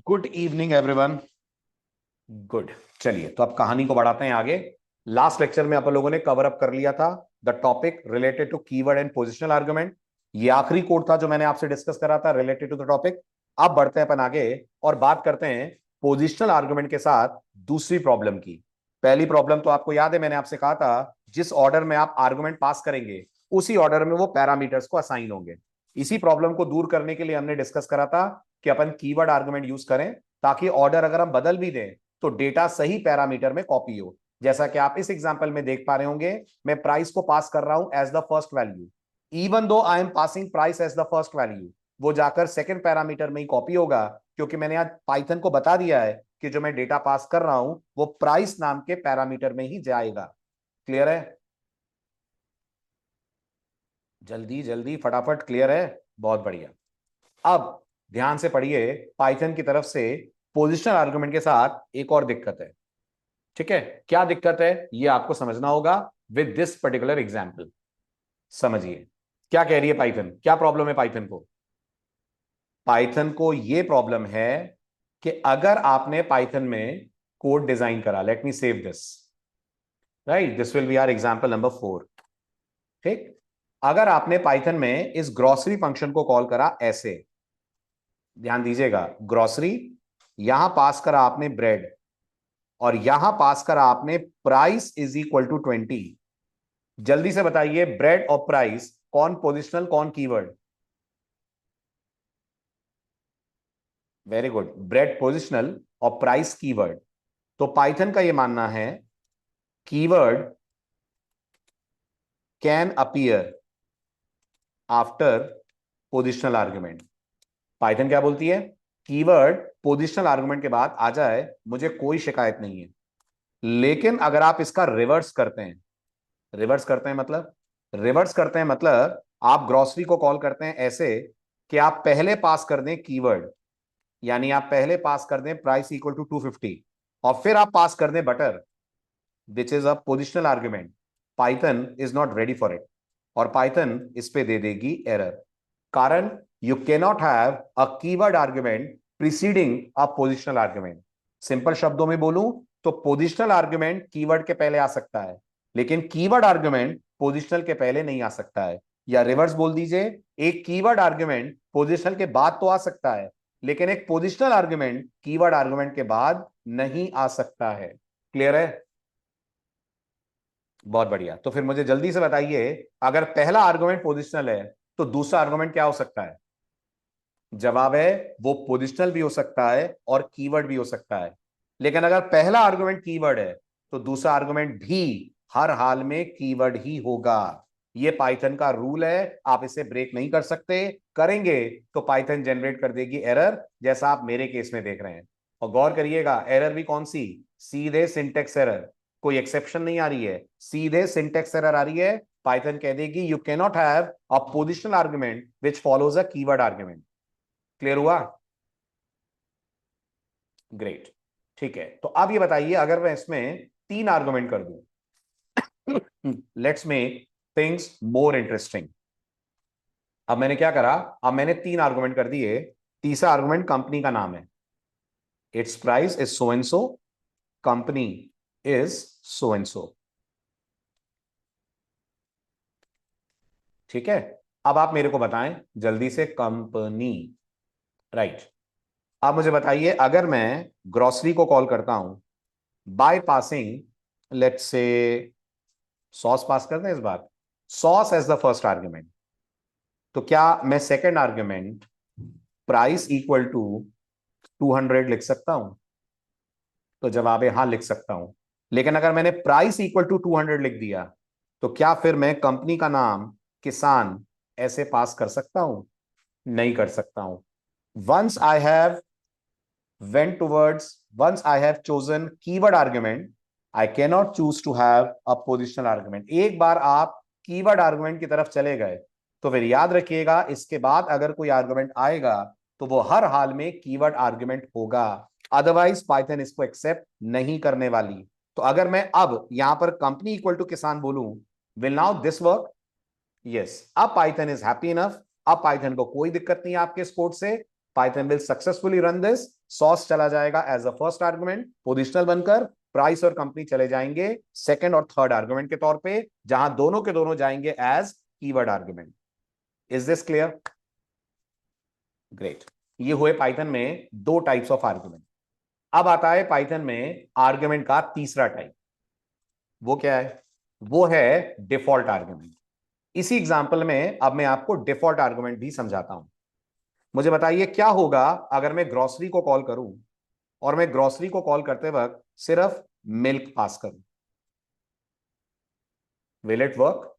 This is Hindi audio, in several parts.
Good evening everyone. गुड। चलिए तो अब कहानी को बढ़ाते हैं आगे। लास्ट लेक्चर में आप लोगों ने कवर अप कर लिया था the topic related to keyword and positional argument. ये आखिरी कोड था जो मैंने आपसे डिस्कस करा था रिलेटेड टू द टॉपिक। अब बढ़ते हैं अपन आगे और बात करते हैं पोजिशनल आर्गुमेंट के साथ दूसरी प्रॉब्लम की। पहली प्रॉब्लम तो आपको याद है, मैंने आपसे कहा था जिस ऑर्डर में आप आर्गुमेंट पास करेंगे उसी ऑर्डर में वो पैरामीटर्स को असाइन होंगे। इसी प्रॉब्लम को दूर करने के लिए हमने डिस्कस करा था कि अपन कीवर्ड आर्गुमेंट यूज करें ताकि ऑर्डर अगर हम बदल भी दें तो डेटा सही पैरामीटर में कॉपी हो। जैसा कि आप इस एग्जांपल में देख पा रहे होंगे, मैं प्राइस को पास कर रहा हूं as the first value. Even though I am passing price as the first value, वो जाकर सेकंड पैरामीटर में ही कॉपी होगा, क्योंकि मैंने आज पाइथन को बता दिया है कि जो मैं डेटा पास कर रहा हूं वो प्राइस नाम के पैरामीटर में ही जाएगा। क्लियर है? जल्दी जल्दी फटाफट क्लियर है? बहुत बढ़िया। अब ध्यान से पढ़िए, पाइथन की तरफ से पोजिशनल आर्गुमेंट के साथ एक और दिक्कत है। ठीक है, क्या दिक्कत है ये आपको समझना होगा विद दिस पर्टिकुलर एग्जाम्पल। समझिए क्या कह रही है पाइथन, क्या प्रॉब्लम है पाइथन को। पाइथन को यह प्रॉब्लम है कि अगर आपने पाइथन में कोड डिजाइन करा, let me save this, right, this will be our example number 4। ठीक, अगर आपने पाइथन में इस ग्रोसरी फंक्शन को कॉल करा ऐसे, ध्यान दीजिएगा, ग्रोसरी, यहां पास करा आपने ब्रेड और यहां पास करा आपने प्राइस इज इक्वल टू 20। जल्दी से बताइए ब्रेड और प्राइस कौन पोजिशनल कौन keyword? Very good, bread positional और प्राइस कीवर्ड। तो पाइथन का यह मानना है keyword can appear after positional argument. Python क्या बोलती है? कीवर्ड पोजिशनल आर्गुमेंट के बाद आ जाए मुझे कोई शिकायत नहीं है, लेकिन अगर आप इसका रिवर्स करते हैं, रिवर्स करते हैं मतलब, रिवर्स करते हैं मतलब आप ग्रोसरी को कॉल करते हैं ऐसे कि आप पहले पास कर दें कीवर्ड, यानी आप पहले पास कर दें प्राइस इक्वल टू 250 और फिर आप पास कर दें butter, which is a positional argument. Python is not ready for it और पाइथन इस पे दे देगी एरर। कारण, you cannot have a keyword argument preceding a positional argument. Simple शब्दों में बोलूं तो पोजिशनल आर्ग्यूमेंट कीवर्ड के पहले आ सकता है, लेकिन कीवर्ड आर्ग्यूमेंट पोजिशनल के पहले नहीं आ सकता है। या रिवर्स बोल दीजिए, एक कीवर्ड आर्ग्यूमेंट पोजिशनल के बाद तो आ सकता है, लेकिन एक पोजिशनल आर्ग्यूमेंट कीवर्ड आर्ग्यूमेंट के बाद नहीं आ सकता है। क्लियर है? बहुत बढ़िया। तो फिर मुझे जल्दी से बताइए, अगर पहला आर्गुमेंट पोजिशनल है तो दूसरा आर्गुमेंट क्या हो सकता है? जवाब है वो पोजिशनल भी हो सकता है और कीवर्ड भी हो सकता है। लेकिन अगर पहला आर्गुमेंट कीवर्ड है तो दूसरा आर्गुमेंट भी हर हाल में कीवर्ड ही होगा। ये पाइथन का रूल है, आप इसे ब्रेक नहीं कर सकते। करेंगे तो पाइथन जनरेट कर देगी एरर, जैसा आप मेरे केस में देख रहे हैं। और गौर करिएगा, एरर भी कौन सी? सीधे सिंटेक्स एरर, कोई एक्सेप्शन नहीं आ रही है, सीधे सिंटेक्स एरर आ रही है। पाइथन कह देगी you can not have a positional argument which follows a keyword argument. Clear हुआ? ग्रेट। ठीक है, तो अब ये बताइए, अगर मैं इसमें 3 आर्गुमेंट कर दूं, let's make things more interesting. अब मैंने क्या करा, अब मैंने 3 आर्गुमेंट कर दिए। तीसरा आर्गुमेंट कंपनी का नाम है, it's price is so and so, company is so and so. ठीक है, अब आप मेरे को बताएं जल्दी से, कंपनी, राइट। अब मुझे बताइए, अगर मैं ग्रोसरी को कॉल करता हूं by passing, let's say sauce pass करते हैं इस बार, sauce as the first argument, तो क्या मैं second argument price equal to 200 लिख सकता हूं? तो जवाब है हाँ, लिख सकता हूं। लेकिन अगर मैंने प्राइस इक्वल टू 200 लिख दिया तो क्या फिर मैं कंपनी का नाम किसान ऐसे पास कर सकता हूं? नहीं कर सकता हूं। Once I have went towards, once I have chosen keyword argument, I cannot choose to have a positional argument। एक बार आप कीवर्ड आर्गुमेंट की तरफ चले गए तो फिर याद रखिएगा, इसके बाद अगर कोई आर्गुमेंट आएगा तो वो हर हाल में कीवर्ड आर्गुमेंट होगा, अदरवाइज पाइथन इसको एक्सेप्ट नहीं करने वाली। तो अगर मैं अब यहां पर कंपनी इक्वल टू किसान बोलूं, will now this work? Yes. अब पाइथन इज हैप्पी इनफ, अब पाइथन को कोई दिक्कत नहीं है आपके इस कोड से। Python will successfully run this, sauce चला जाएगा as a first argument positional बनकर, प्राइस और कंपनी चले जाएंगे सेकंड और थर्ड आर्गुमेंट के तौर पे, जहां दोनों के दोनों जाएंगे as keyword argument. Is this clear? Great. ये हुए पाइथन में दो टाइप्स ऑफ आर्गुमेंट। अब आता है पाइथन में आर्गुमेंट का तीसरा टाइप। वो क्या है? वो है डिफॉल्ट आर्गुमेंट। इसी एग्जांपल में अब मैं आपको डिफॉल्ट आर्गुमेंट भी समझाता हूं। मुझे बताइए क्या होगा अगर मैं ग्रोसरी को कॉल करूं और मैं ग्रोसरी को कॉल करते वक्त सिर्फ मिल्क पास करूं? Will it work?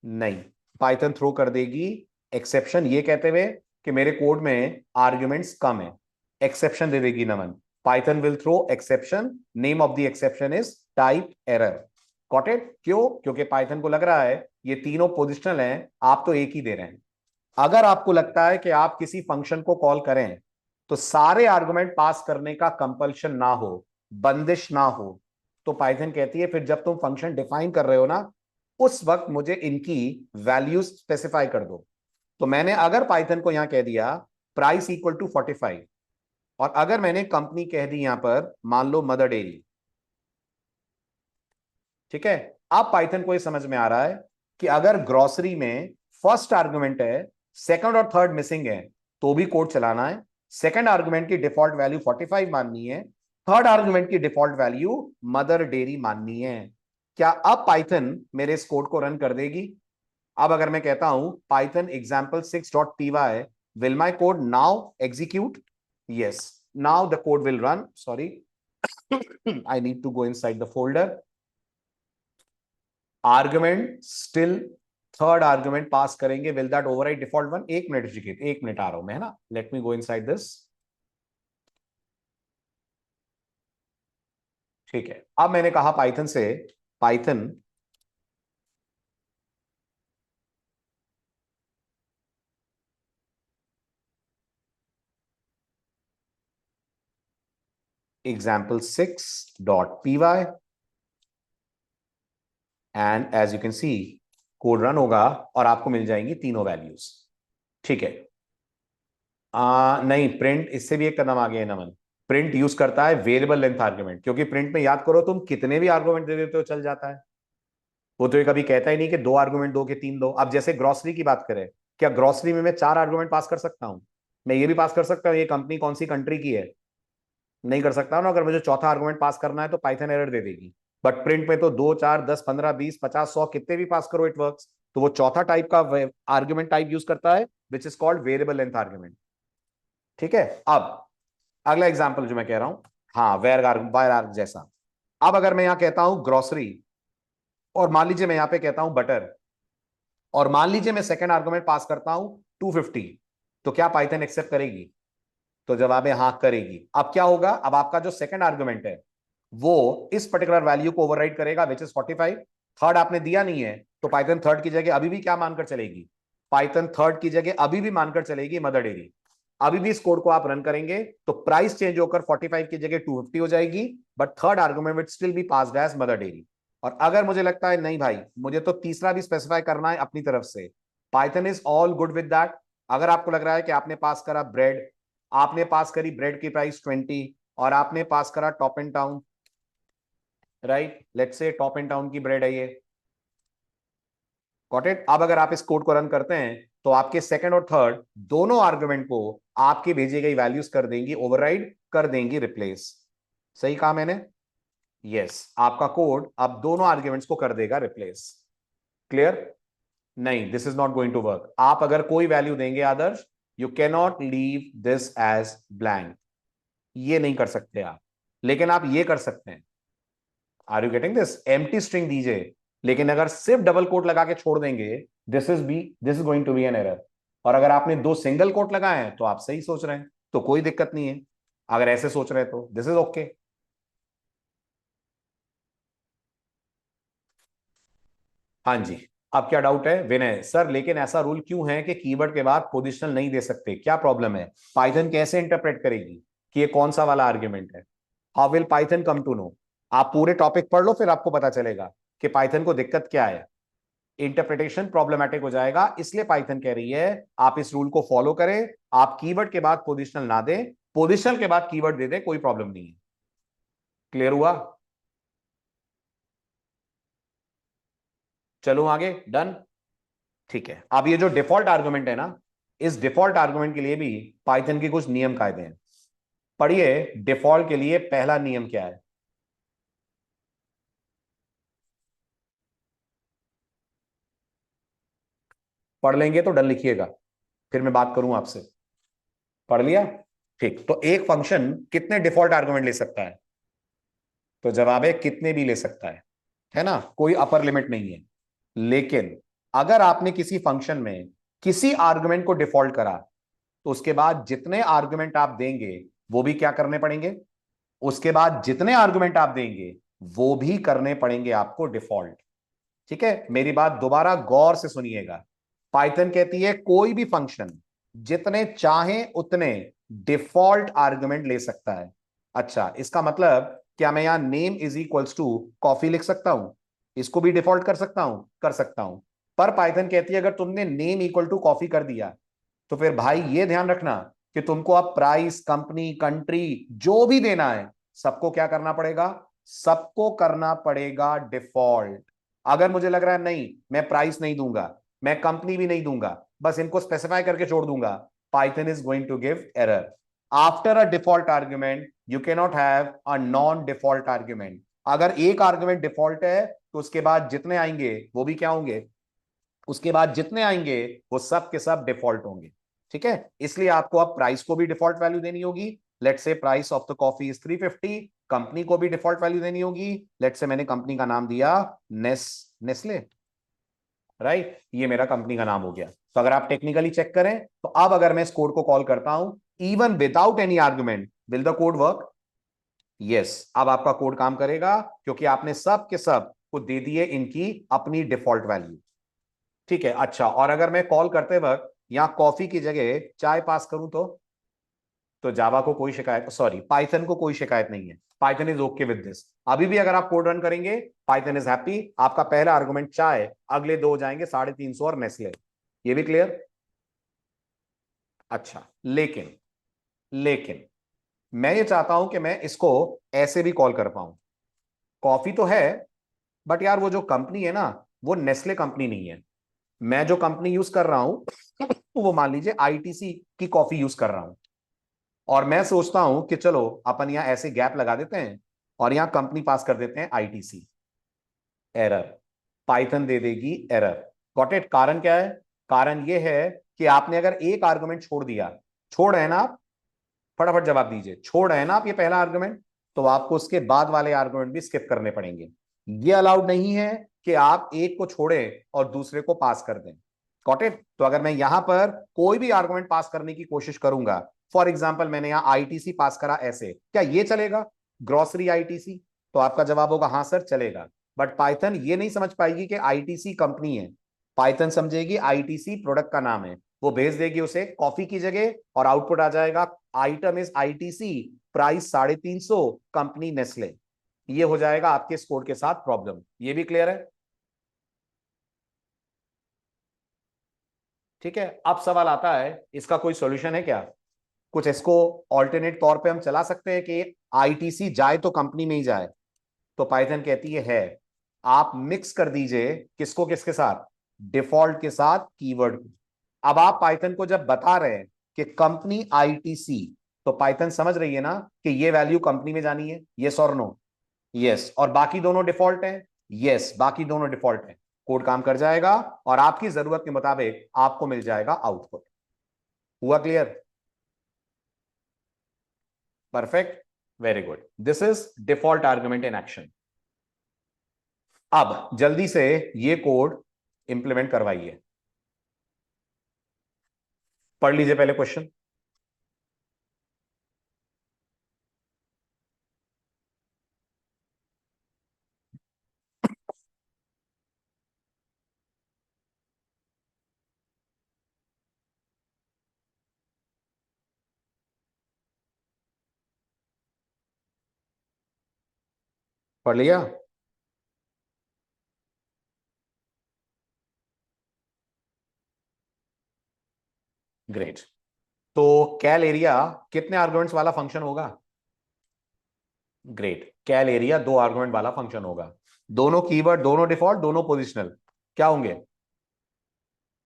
नहीं, पाइथन थ्रो कर देगी एक्सेप्शन, ये कहते हुए कि मेरे कोड में आर्ग्यूमेंट्स कम है। एक्सेप्शन दे देगी Naman. Python will throw exception, name of the exception is type error. Got it? क्यों? क्योंकि पाइथन को लग रहा है ये तीनों पोजिशनल हैं, आप तो एक ही दे रहे हैं। अगर आपको लगता है कि आप किसी फंक्शन को कॉल करें तो सारे आर्गुमेंट पास करने का कंपल्शन ना हो, बंदिश ना हो, तो पाइथन कहती है फिर जब तुम फंक्शन डिफाइन कर रहे हो ना, उस वक्त मुझे इनकी वैल्यूज स्पेसिफाई कर दो। तो मैंने अगर पाइथन को यहां कह दिया प्राइस इक्वल टू 45, और अगर मैंने कंपनी कह दी यहां पर मान लो मदर डेयरी, ठीक है, अब पाइथन को यह समझ में आ रहा है कि अगर ग्रोसरी में फर्स्ट आर्गुमेंट है, सेकंड और थर्ड मिसिंग है, तो भी कोड चलाना है। सेकंड आर्गुमेंट की डिफॉल्ट वैल्यू 45 माननी है, थर्ड आर्गुमेंट की डिफॉल्ट वैल्यू मदर डेयरी माननी है। क्या अब पाइथन मेरे इस कोड को रन कर देगी? अब अगर मैं कहता हूं Python example6.py, will my code now execute? Yes, now the code will run. Sorry, I need to go inside the folder. Argument still third argument pass करेंगे, will that overwrite default one? एक मिनट ऋषिकेत, एक मिनट आ रहा हूं मैं, है ना, let me go inside this. ठीक है, अब मैंने कहा पाइथन से, Python example6.py, and as you can see code run होगा और आपको मिल जाएंगी तीनों वैल्यूज। ठीक है, नहीं, प्रिंट इससे भी एक कदम आगे है नमन। प्रिंट यूज करता है वेरिएबल लेंथ आर्गुमेंट, क्योंकि प्रिंट में याद करो तुम कितने भी आर्गुमेंट दे देते हो चल जाता है। वो तो ये कभी कहता ही नहीं कि दो आर्गुमेंट दो कि तीन दो। अब जैसे ग्रोसरी की बात करें, क्या ग्रोसरी में मैं चार आर्गुमेंट पास कर सकता हूं? मैं ये भी पास कर सकता हूं ये कंपनी कौन सी कंट्री की है? नहीं कर सकता ना। अगर मुझे चौथा आर्गुमेंट पास करना है तो पाइथन एरर दे देगी। बट प्रिंट में तो 2 4 10 15 20 50 100 कितने भी पास करो, इट वर्क्स। तो वो चौथा टाइप का आर्गुमेंट टाइप यूज करता है, विच is called variable length argument. ठीक है, अब अगला एग्जाम्पल जो मैं कह रहा हूं, हाँ, वेर वायर आर्ग जैसा। अब अगर मैं यहां कहता हूं ग्रोसरी, और मान लीजिए मैं यहां पे कहता हूं बटर, और मान लीजिए मैं सेकंड आर्गुमेंट पास करता हूं 250, तो क्या पाइथन एक्सेप्ट करेगी? तो जवाब है हाँ, करेगी। अब क्या होगा? अब आपका जो सेकंड आर्गुमेंट है वो इस पर्टिकुलर वैल्यू को ओवरराइड करेगा, विच इज 45। थर्ड आपने दिया नहीं है, तो पाइथन थर्ड की जगह अभी भी क्या मानकर चलेगी? पाइथन थर्ड की जगह अभी भी मानकर चलेगी मदर डेयरी। अभी भी इस कोड को आप रन करेंगे तो प्राइस चेंज होकर 45 की जगह 250 हो जाएगी, but third argument will still be passed as Mother Dairy. और अगर मुझे लगता है नहीं भाई, मुझे तो तीसरा भी स्पेसिफाई करना है अपनी तरफ से, Python is all good with that. अगर आपको लग रहा है कि आपने पास करा ब्रेड, आपने पास करी ब्रेड की प्राइस 20, और आपने पास करा top and town, right, let's say top and town की ब्रेड है ये, गॉट इट। अब अगर आप इस कोड को रन करते हैं तो आपके सेकंड और थर्ड दोनों आर्गुमेंट को आपकी भेजी गई वैल्यूज कर देंगी ओवरराइड, कर देंगी रिप्लेस। सही कहा मैंने? यस, आपका कोड अब दोनों आर्ग्यूमेंट्स को कर देगा रिप्लेस। क्लियर? नहीं, this is not going to work. आप अगर कोई वैल्यू देंगे Adarsh, you can not leave this as blank, ये नहीं कर सकते आप। लेकिन आप ये कर सकते हैं, are you getting this? Empty string दीजिए, लेकिन अगर सिर्फ डबल कोट लगा के छोड़ देंगे, this is going to be an error. और अगर आपने दो सिंगल कोट लगाए हैं तो आप सही सोच रहे हैं, तो कोई दिक्कत नहीं है। अगर ऐसे सोच रहे हैं तो दिस इज ओके। हाँ जी, अब क्या डाउट है विनय सर? लेकिन ऐसा रूल क्यों है कि कीवर्ड के बाद पोजिशनल नहीं दे सकते, क्या प्रॉब्लम है? पाइथन कैसे इंटरप्रेट करेगी कि ये कौन सा वाला आर्ग्यूमेंट है? How will Python come to know? आप पूरे टॉपिक पढ़ लो, फिर आपको पता चलेगा कि पाइथन को दिक्कत क्या है। इंटरप्रिटेशन प्रॉब्लमेटिक हो जाएगा, इसलिए पाइथन कह रही है आप इस रूल को फॉलो करें, आप कीवर्ड के बाद पोजिशनल ना दें, पोजिशनल के बाद कीवर्ड दे दें, कोई प्रॉब्लम नहीं है। क्लियर हुआ? चलो आगे, डन। ठीक है, अब ये जो डिफॉल्ट आर्गुमेंट है ना, इस डिफॉल्ट आर्गुमेंट के लिए भी पाइथन के कुछ नियम कायदे हैं। पढ़िए, डिफॉल्ट के लिए पहला नियम क्या है? पढ़ लेंगे तो डन लिखिएगा, फिर मैं बात करूं आपसे। पढ़ लिया? ठीक, तो एक फंक्शन कितने डिफॉल्ट आर्गुमेंट ले सकता है? तो जवाब है कितने भी ले सकता है ना, कोई अपर लिमिट नहीं है। लेकिन अगर आपने किसी फंक्शन में किसी आर्गुमेंट को डिफॉल्ट करा, तो उसके बाद जितने आर्गुमेंट आप देंगे वो भी क्या करने पड़ेंगे? उसके बाद जितने आर्गुमेंट आप देंगे वो भी करने पड़ेंगे आपको डिफॉल्ट। ठीक है, मेरी बात दोबारा गौर से सुनिएगा। पाइथन कहती है कोई भी फंक्शन जितने चाहे उतने डिफॉल्ट आर्गुमेंट ले सकता है। अच्छा, इसका मतलब क्या मैं यहां name is equals to coffee लिख सकता हूं? इसको भी डिफॉल्ट कर सकता हूं? कर सकता हूं। पर पाइथन कहती है अगर तुमने नेम इक्वल टू कॉफी कर दिया, तो फिर भाई ये ध्यान रखना कि तुमको अब प्राइस, कंपनी, कंट्री जो भी देना है, सबको क्या करना पड़ेगा? सबको करना पड़ेगा डिफॉल्ट। अगर मुझे लग रहा है नहीं मैं प्राइस नहीं दूंगा, मैं कंपनी भी नहीं दूंगा, बस इनको स्पेसिफाई करके छोड़ दूंगा, Python is going to give error. After a default argument you can not have a non default argument. अगर एक आर्ग्यूमेंट डिफॉल्ट है तो उसके बाद जितने आएंगे वो भी क्या होंगे? उसके बाद जितने आएंगे वो सब के सब डिफॉल्ट होंगे। ठीक है, इसलिए आपको अब प्राइस को भी डिफॉल्ट वैल्यू देनी होगी। Let's say price of the coffee is 350। Company को भी डिफॉल्ट वैल्यू देनी होगी। लेट्स से मैंने कंपनी का नाम दिया नेस्ले। राइट, ये मेरा कंपनी का नाम हो गया। तो अगर आप टेक्निकली चेक करें तो अब अगर मैं इस कोड को कॉल करता हूं even without any argument, will the code work? Yes, अब आपका कोड काम करेगा क्योंकि आपने सब के सब को दे दिए इनकी अपनी डिफॉल्ट वैल्यू। ठीक है, अच्छा, और अगर मैं कॉल करते वक्त यहां कॉफी की जगह चाय पास करूं तो जावा को कोई शिकायत, सॉरी पाइथन को कोई शिकायत नहीं है। Python is okay with this. अभी भी अगर आप कोड रन करेंगे पाइथन इज हैप्पी। आपका पहला आर्गुमेंट चाय, अगले दो हो जाएंगे 350 और नेस्ले। ये भी क्लियर? अच्छा, लेकिन मैं ये चाहता हूं कि मैं इसको ऐसे भी कॉल कर पाऊं। कॉफी तो है, बट यार वो जो कंपनी है ना, वो नेस्ले कंपनी नहीं है। मैं जो कंपनी यूज कर रहा हूं वो मान लीजिए आईटीसी की कॉफी यूज कर रहा हूं। और मैं सोचता हूं कि चलो अपन यहां ऐसे गैप लगा देते हैं और यहां कंपनी पास कर देते हैं आईटीसी। एरर, पाइथन दे देगी एरर। Got it? कारण क्या है? कारण यह है कि आपने अगर एक आर्गुमेंट छोड़ दिया, छोड़ रहे हैं ना आप, फटाफट जवाब दीजिए, छोड़ रहे हैं ना आप ये पहला आर्गुमेंट, तो आपको उसके बाद वाले आर्गुमेंट भी स्किप करने पड़ेंगे। ये अलाउड नहीं है कि आप एक को छोड़े और दूसरे को पास कर दें। Got it? तो अगर मैं यहां पर कोई भी आर्गुमेंट पास करने की कोशिश करूंगा, फॉर एग्जाम्पल मैंने यहां आईटीसी पास करा ऐसे, क्या ये चलेगा? Grocery ITC? तो आपका जवाब होगा हाँ सर चलेगा। बट पाइथन ये नहीं समझ पाएगी कि आईटीसी कंपनी है। पाइथन समझेगी आईटीसी प्रोडक्ट का नाम है। वो भेज देगी उसे कॉफी की जगह और आउटपुट आ जाएगा item is ITC, price 350, company Nestle. ये हो जाएगा आपके स्कोर के साथ प्रॉब्लम। ये भी क्लियर है? ठीक है, अब सवाल आता है इसका कोई सॉल्यूशन है क्या? कुछ इसको ऑल्टरनेट तौर पे हम चला सकते हैं कि आईटीसी जाए तो कंपनी में ही जाए? तो पाइथन कहती है आप मिक्स कर दीजिए किसको किसके साथ? डिफॉल्ट के साथ कीवर्ड को। अब आप पाइथन को जब बता रहे हैं कि कंपनी आईटीसी, तो पाइथन समझ रही है ना कि ये वैल्यू कंपनी में जानी है, यस और नो? यस, और बाकी दोनों डिफॉल्ट हैं? यस, बाकी दोनों डिफॉल्ट हैं। कोड काम कर जाएगा और आपकी जरूरत के मुताबिक आपको मिल जाएगा आउटपुट। हुआ clear? Perfect, very good, this is default argument in action. अब जल्दी से ये कोड इंप्लीमेंट करवाइए। पढ़ लीजिए पहले क्वेश्चन। पढ़ लिया? ग्रेट। तो कैल एरिया कितने आर्गुमेंट्स वाला फंक्शन होगा? ग्रेट, कैल एरिया 2 आर्गुमेंट वाला फंक्शन होगा। दोनों कीवर्ड, दोनों डिफॉल्ट, दोनों पोजिशनल, क्या होंगे?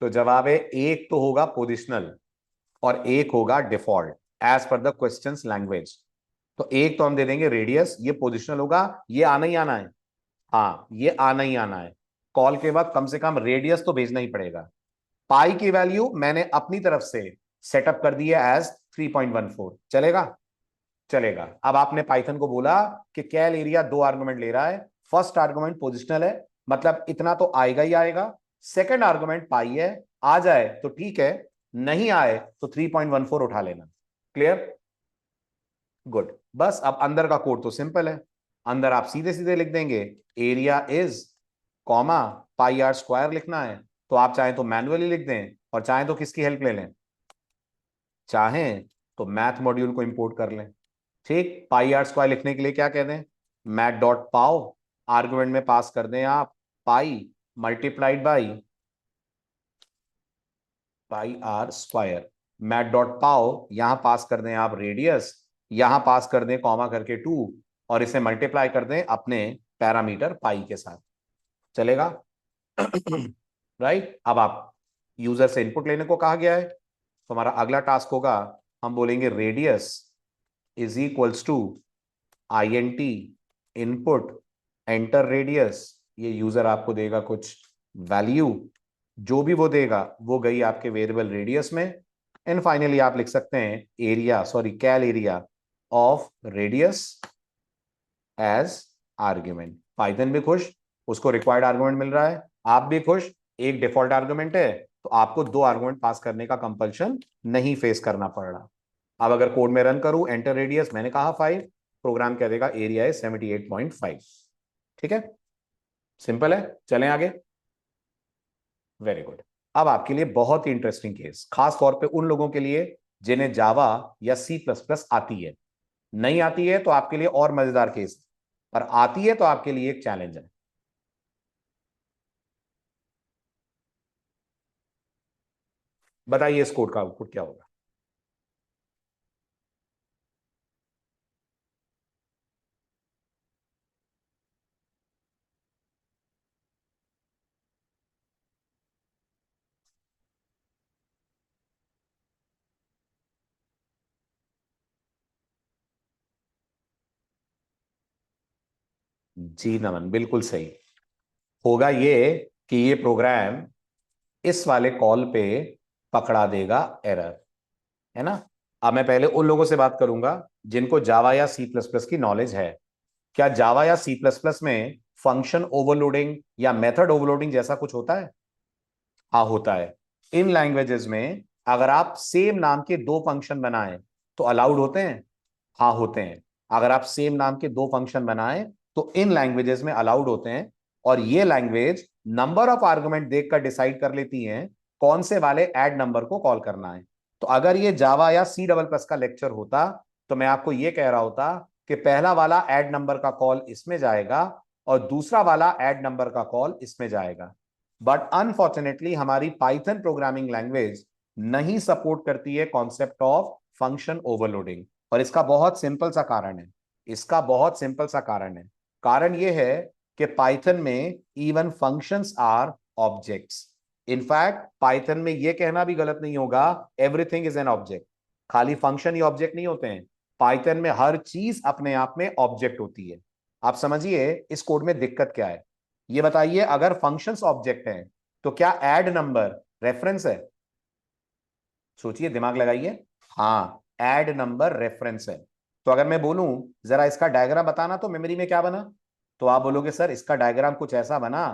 तो जवाब है एक तो होगा पोजिशनल और एक होगा default as per the questions language. तो एक तो हम दे देंगे रेडियस, ये पोजिशनल होगा, ये आना ही आना है। हाँ, ये आना ही आना है। कॉल के वक्त कम से कम रेडियस तो भेजना ही पड़ेगा। पाई की वैल्यू मैंने अपनी तरफ से सेटअप कर दी है एज 3.14, चलेगा? चलेगा। अब आपने पाइथन को बोला कि कैल एरिया 2 आर्गुमेंट ले रहा है, फर्स्ट आर्गुमेंट पोजिशनल है, मतलब इतना तो आएगा ही आएगा। सेकंड आर्गुमेंट पाई है, आ जाए तो ठीक है, नहीं आए तो 3.14 उठा लेना। क्लियर? गुड। बस अब अंदर का कोड तो सिंपल है। अंदर आप सीधे सीधे लिख देंगे area is comma pi r square लिखना है, तो आप चाहें तो मैन्युअली लिख दें और चाहें तो किसकी हेल्प ले लें, चाहें तो मैथ मॉड्यूल को इंपोर्ट कर लें। ठीक, पाई आर स्क्वायर लिखने के लिए क्या कह दें, मैथ डॉट पाओ, आर्गुमेंट में पास कर दें आप pi multiplied by pi r square. Math dot pow यहां पास कर दें आप रेडियस, यहां पास कर दें कॉमा करके 2, और इसे मल्टीप्लाई कर दें अपने पैरामीटर पाई के साथ। चलेगा? राइट। अब आप यूजर से इनपुट लेने को कहा गया है, तो हमारा अगला टास्क होगा, हम बोलेंगे radius is equals to I N T input enter radius. ये यूजर आपको देगा कुछ वैल्यू, जो भी वो देगा वो गई आपके वेरिएबल रेडियस में। एंड फाइनली आप लिख सकते हैं area, sorry cal area of radius as argument. Python भी खुश, उसको रिक्वायर्ड आर्गुमेंट मिल रहा है, आप भी खुश, एक डिफॉल्ट आर्गुमेंट है, तो आपको 2 आर्गुमेंट पास करने का कंपल्शन नहीं फेस करना पड़ रहा। अब अगर कोड में रन करूं, एंटर रेडियस मैंने कहा 5, प्रोग्राम कह देगा एरिया है 78.5। ठीक है, सिंपल है। चलें आगे। Very good. अब आपके लिए बहुत ही इंटरेस्टिंग केस, खास तौर पे उन लोगों के लिए जिन्हें जावा या सी प्लस प्लस आती है। नहीं आती है तो आपके लिए और मजेदार केस, पर आती है तो आपके लिए एक चैलेंज है। बताइए इस कोड का आउटपुट क्या होगा? जी नमन, बिल्कुल सही होगा ये कि ये प्रोग्राम इस वाले कॉल पे पकड़ा देगा एरर, है ना? अब मैं पहले उन लोगों से बात करूंगा जिनको जावा या सी प्लस प्लस की नॉलेज है। क्या जावा या सी प्लस प्लस में फंक्शन ओवरलोडिंग या मेथड ओवरलोडिंग जैसा कुछ होता है? हाँ, होता है। इन लैंग्वेजेस में अगर आप सेम नाम के 2 फंक्शन बनाएं तो अलाउड होते हैं? हाँ, होते हैं। अगर आप सेम नाम के 2 फंक्शन बनाएं तो इन लैंग्वेजेस में अलाउड होते हैं, और ये लैंग्वेज नंबर ऑफ आर्गुमेंट देखकर डिसाइड कर लेती हैं कौन से वाले ऐड नंबर को कॉल करना है। तो अगर ये जावा या सी डबल प्लस का लेक्चर होता तो मैं आपको ये कह रहा होता कि पहला वाला ऐड नंबर का कॉल इसमें जाएगा और दूसरा वाला ऐड नंबर का कॉल इसमें जाएगा। बट अनफॉर्चुनेटली हमारी पाइथन प्रोग्रामिंग लैंग्वेज नहीं सपोर्ट करती है कॉन्सेप्ट ऑफ फंक्शन ओवरलोडिंग। और इसका बहुत सिंपल सा कारण है, इसका बहुत सिंपल सा कारण है। कारण यह है कि पाइथन में even functions are objects. In fact Python में यह कहना भी गलत नहीं होगा एवरीथिंग इज एन ऑब्जेक्ट। खाली फंक्शन ही ऑब्जेक्ट नहीं होते हैं, पाइथन में हर चीज अपने आप में ऑब्जेक्ट होती है। आप समझिए इस कोड में दिक्कत क्या है। ये बताइए, अगर फंक्शंस ऑब्जेक्ट हैं तो क्या ऐड नंबर रेफरेंस है? सोचिए, दिमाग लगाइए। हाँ, ऐड नंबर रेफरेंस है। तो अगर मैं बोलूं जरा इसका डायग्राम बताना तो मेमोरी में क्या बना, तो आप बोलोगे सर इसका डायग्राम कुछ ऐसा बना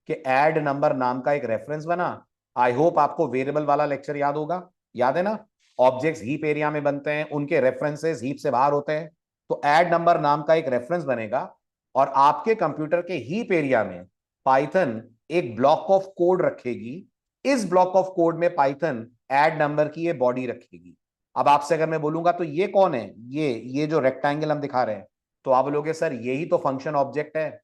कि ऐड नंबर नाम का एक रेफरेंस बना। आई होप आपको वेरिएबल वाला लेक्चर याद होगा, याद है ना? ऑब्जेक्ट्स हीप एरिया में बनते हैं, उनके रेफरेंसेस हीप से बाहर होते हैं। तो ऐड नंबर नाम का एक रेफरेंस बनेगा और आपके कंप्यूटर के हीप एरिया में पाइथन एक ब्लॉक ऑफ कोड रखेगी। इस ब्लॉक ऑफ कोड में पाइथन ऐड नंबर की ये बॉडी रखेगी। अब आपसे अगर मैं बोलूंगा तो ये कौन है, ये जो रेक्टेंगल हम दिखा रहे हैं, तो आप बोलोगे सर यही तो फंक्शन ऑब्जेक्ट है।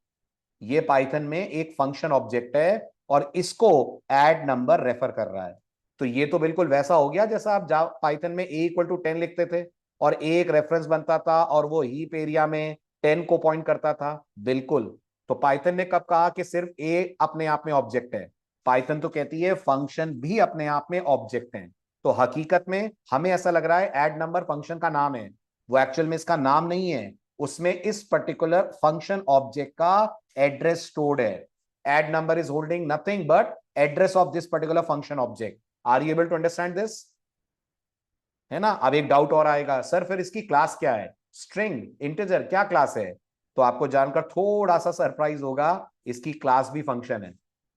ये पाइथन में एक फंक्शन ऑब्जेक्ट है और इसको ऐड नंबर रेफर कर रहा है। तो ये तो बिल्कुल वैसा हो गया जैसा आप पाइथन में a इक्वल टू 10 लिखते थे और a एक रेफरेंस बनता था और वो हीप एरिया में 10 को पॉइंट करता था। बिल्कुल। तो पाइथन ने कब कहा कि सिर्फ a अपने आप में ऑब्जेक्ट है? पाइथन तो कहती है फंक्शन भी अपने आप में ऑब्जेक्ट है। तो हकीकत में हमें ऐसा लग रहा है ऐड नंबर फंक्शन का नाम है, वो एक्चुअल में इसका नाम नहीं है। उसमें इस पर्टिकुलर फंक्शन ऑब्जेक्ट का एड्रेस स्टोर्ड है। Add number is holding nothing but address of this particular function object. Are you able to understand this? है ना? अब एक डाउट और आएगा, सर फिर इसकी क्लास क्या है? स्ट्रिंग, इंटीजर, क्या क्लास है? तो आपको जानकर थोड़ा सा सरप्राइज होगा, इसकी क्लास भी फंक्शन है।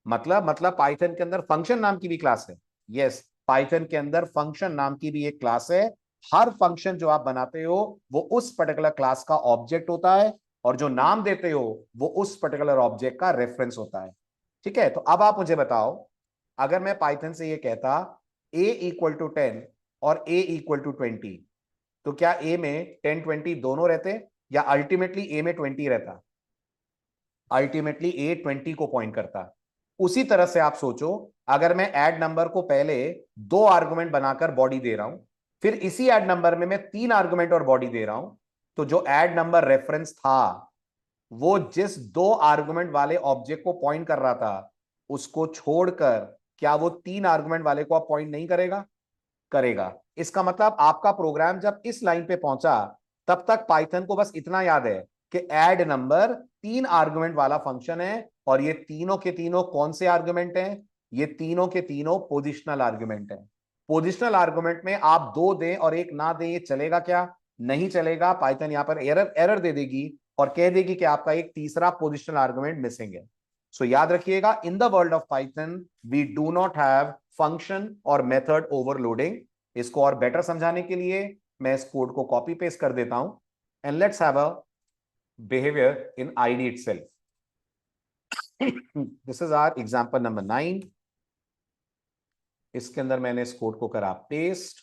मतलब पाइथन के अंदर फंक्शन नाम की भी क्लास है। यस, पाइथन के अंदर फंक्शन नाम की भी एक क्लास है। हर फंक्शन जो आप बनाते हो वो उस पर्टिकुलर क्लास का ऑब्जेक्ट होता है और जो नाम देते हो वो उस पर्टिकुलर ऑब्जेक्ट का रेफरेंस होता है। ठीक है, तो अब आप मुझे बताओ, अगर मैं पाइथन से ये कहता a इक्वल टू 10 और a इक्वल टू 20, तो क्या a में 10 20 दोनों रहते या अल्टीमेटली a में 20 रहता? अल्टीमेटली a 20 को पॉइंट करता। उसी तरह से आप सोचो, अगर मैं ऐड नंबर को पहले 2 आर्गुमेंट बनाकर बॉडी दे रहा हूं, फिर इसी ऐड नंबर में मैं 3 आर्गुमेंट और बॉडी दे रहा हूं, तो जो ऐड नंबर रेफरेंस था वो जिस 2 आर्गुमेंट वाले ऑब्जेक्ट को पॉइंट कर रहा था उसको छोड़कर क्या वो 3 आर्गुमेंट वाले को आप पॉइंट नहीं करेगा? करेगा। इसका मतलब आपका प्रोग्राम जब इस लाइन पे पहुंचा तब तक पाइथन को बस इतना याद है कि ऐड नंबर 3 आर्गुमेंट वाला फंक्शन है और ये तीनों के तीनों कौन से आर्गुमेंट हैं? ये तीनों के तीनों पोजिशनल आर्गुमेंट हैं। पोजिशनल आर्गुमेंट में आप 2 दें और 1 ना दें, ये चलेगा क्या? नहीं चलेगा। पाइथन यहां पर एरर दे देगी और कह देगी कि आपका एक तीसरा पोजिशनल आर्गुमेंट मिसिंग है। सो याद रखिएगा, in the world of Python we do not have function और मेथड ओवरलोडिंग। इसको और बेटर समझाने के लिए मैं इस कोड को कॉपी पेस्ट कर देता हूं and let's have a behaviour in ID itself. This is our example number 9। इसके अंदर मैंने इस कोड को करा पेस्ट।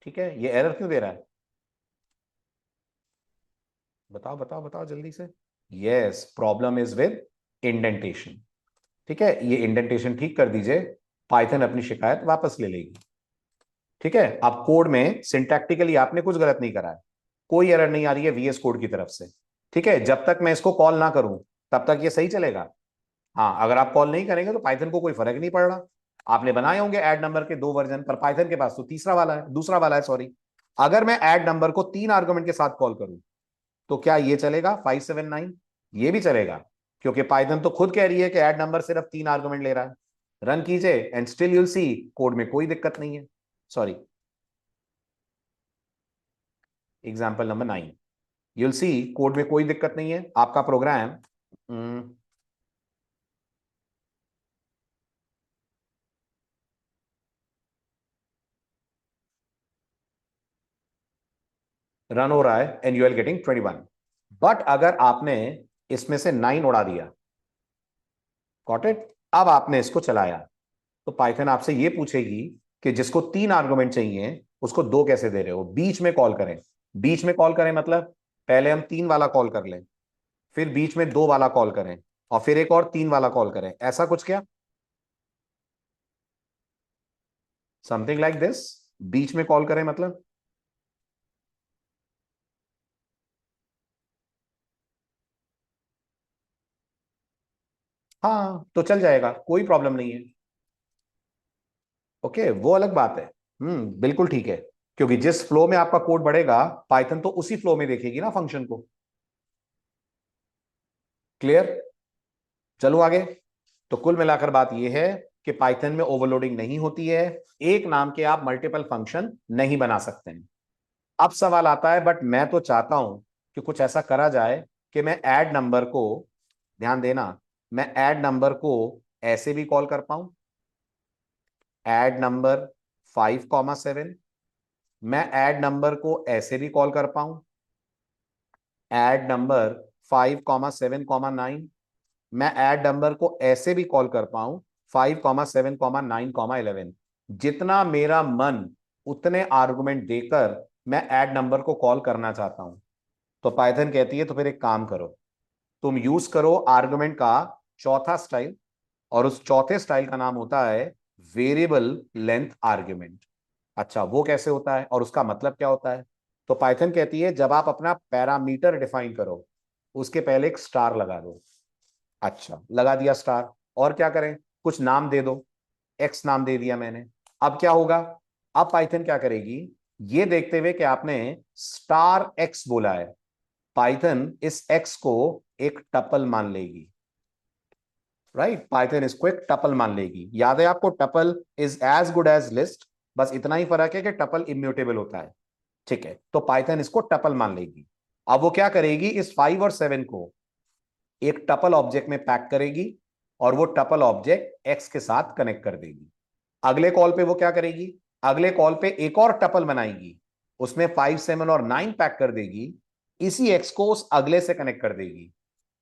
ठीक है, ये एरर क्यों दे रहा है? बताओ बताओ बताओ जल्दी से। Yes, problem is with indentation. ठीक है, ये इंडेंटेशन ठीक कर दीजिए, पाइथन अपनी शिकायत वापस ले लेगी। ठीक है, अब कोड में सिंटैक्टिकली आपने कुछ गलत नहीं करा है, कोई एरर नहीं आ रही है वीएस कोड की तरफ से। ठीक है, जब तक मैं इसको कॉल ना करूं तब तक ये सही चलेगा। हाँ, अगर आप कॉल नहीं करेंगे तो पाइथन को कोई फर्क नहीं पड़ रहा। आपने बनाए होंगे ऐड नंबर के 2 वर्जन, पर पाइथन के पास तो तीसरा वाला है, दूसरा वाला है, सॉरी। अगर मैं ऐड नंबर को 3 आर्गुमेंट के साथ कॉल करूं तो क्या ये चलेगा 579? ये भी चलेगा, क्योंकि पाइथन तो खुद कह रही है कि ऐड नंबर सिर्फ 3 आर्गुमेंट ले रहा है। रन कीजिए and still you'll see code में कोई दिक्कत नहीं है। Sorry, example number 9, you'll see code में कोई दिक्कत नहीं है। आपका प्रोग्राम रन हो रहा है and you are getting 21। But अगर आपने इसमें से 9 उड़ा दिया, गॉट इट, अब आपने इसको चलाया, तो पाइथन आपसे ये पूछेगी कि जिसको 3 आर्गुमेंट चाहिए उसको 2 कैसे दे रहे हो? बीच में कॉल करें। बीच में कॉल करें मतलब पहले हम 3 वाला कॉल कर लें, फिर बीच में 2 वाला कॉल करें और फिर एक और 3 वाला कॉल करें, ऐसा कुछ क्या? Something like this. बीच में कॉल करें मतलब हाँ, तो चल जाएगा, कोई प्रॉब्लम नहीं है। ओके, वो अलग बात है। बिल्कुल ठीक है, क्योंकि जिस फ्लो में आपका कोड बढ़ेगा पाइथन तो उसी फ्लो में देखेगी ना फंक्शन को। क्लियर? चलो आगे। तो कुल मिलाकर बात यह है कि पाइथन में ओवरलोडिंग नहीं होती है, एक नाम के आप मल्टीपल फंक्शन नहीं बना सकते हैं। अब सवाल आता है, बट मैं तो चाहता हूं कि कुछ ऐसा करा जाए कि मैं ऐड नंबर को, ध्यान देना, मैं ऐड नंबर को ऐसे भी कॉल कर पाऊं, ऐड नंबर 5,7। मैं ऐड नंबर को ऐसे भी कॉल कर पाऊं, ऐड नंबर 5,7,9। मैं ऐड नंबर को ऐसे भी कॉल कर पाऊं 5,7,9,11। जितना मेरा मन उतने आर्गुमेंट देकर मैं ऐड नंबर को कॉल करना चाहता हूं। तो पाइथन कहती है तो फिर एक काम करो, तुम यूज करो आर्गुमेंट का चौथा स्टाइल, और उस चौथे स्टाइल का नाम होता है वेरिएबल लेंथ आर्ग्यूमेंट। अच्छा, वो कैसे होता है और उसका मतलब क्या होता है? तो पाइथन कहती है जब आप अपना पैरामीटर डिफाइन करो उसके पहले एक स्टार लगा दो। अच्छा, लगा दिया स्टार, और क्या करें? कुछ नाम दे दो। एक्स नाम दे दिया मैंने। अब क्या होगा? अब पाइथन क्या करेगी? ये देखते हुए कि आपने स्टार एक्स बोला है, पाइथन इस एक्स को एक टपल मान लेगी। राइट, पाइथन इसको एक टपल मान लेगी। याद है आपको, tuple is as good as list, बस इतना ही फर्क है कि टपल इम्यूटेबल होता है। ठीक है, तो पाइथन इसको टपल मान लेगी। अब वो क्या करेगी? इस 5 और 7 को एक टपल ऑब्जेक्ट में पैक करेगी और वो टपल ऑब्जेक्ट एक्स के साथ कनेक्ट कर देगी। अगले कॉल पे वो क्या करेगी? अगले कॉल पे एक और टपल बनाएगी, उसमें 5, 7 और 9 पैक कर देगी, इसी एक्स को उस अगले से कनेक्ट कर देगी।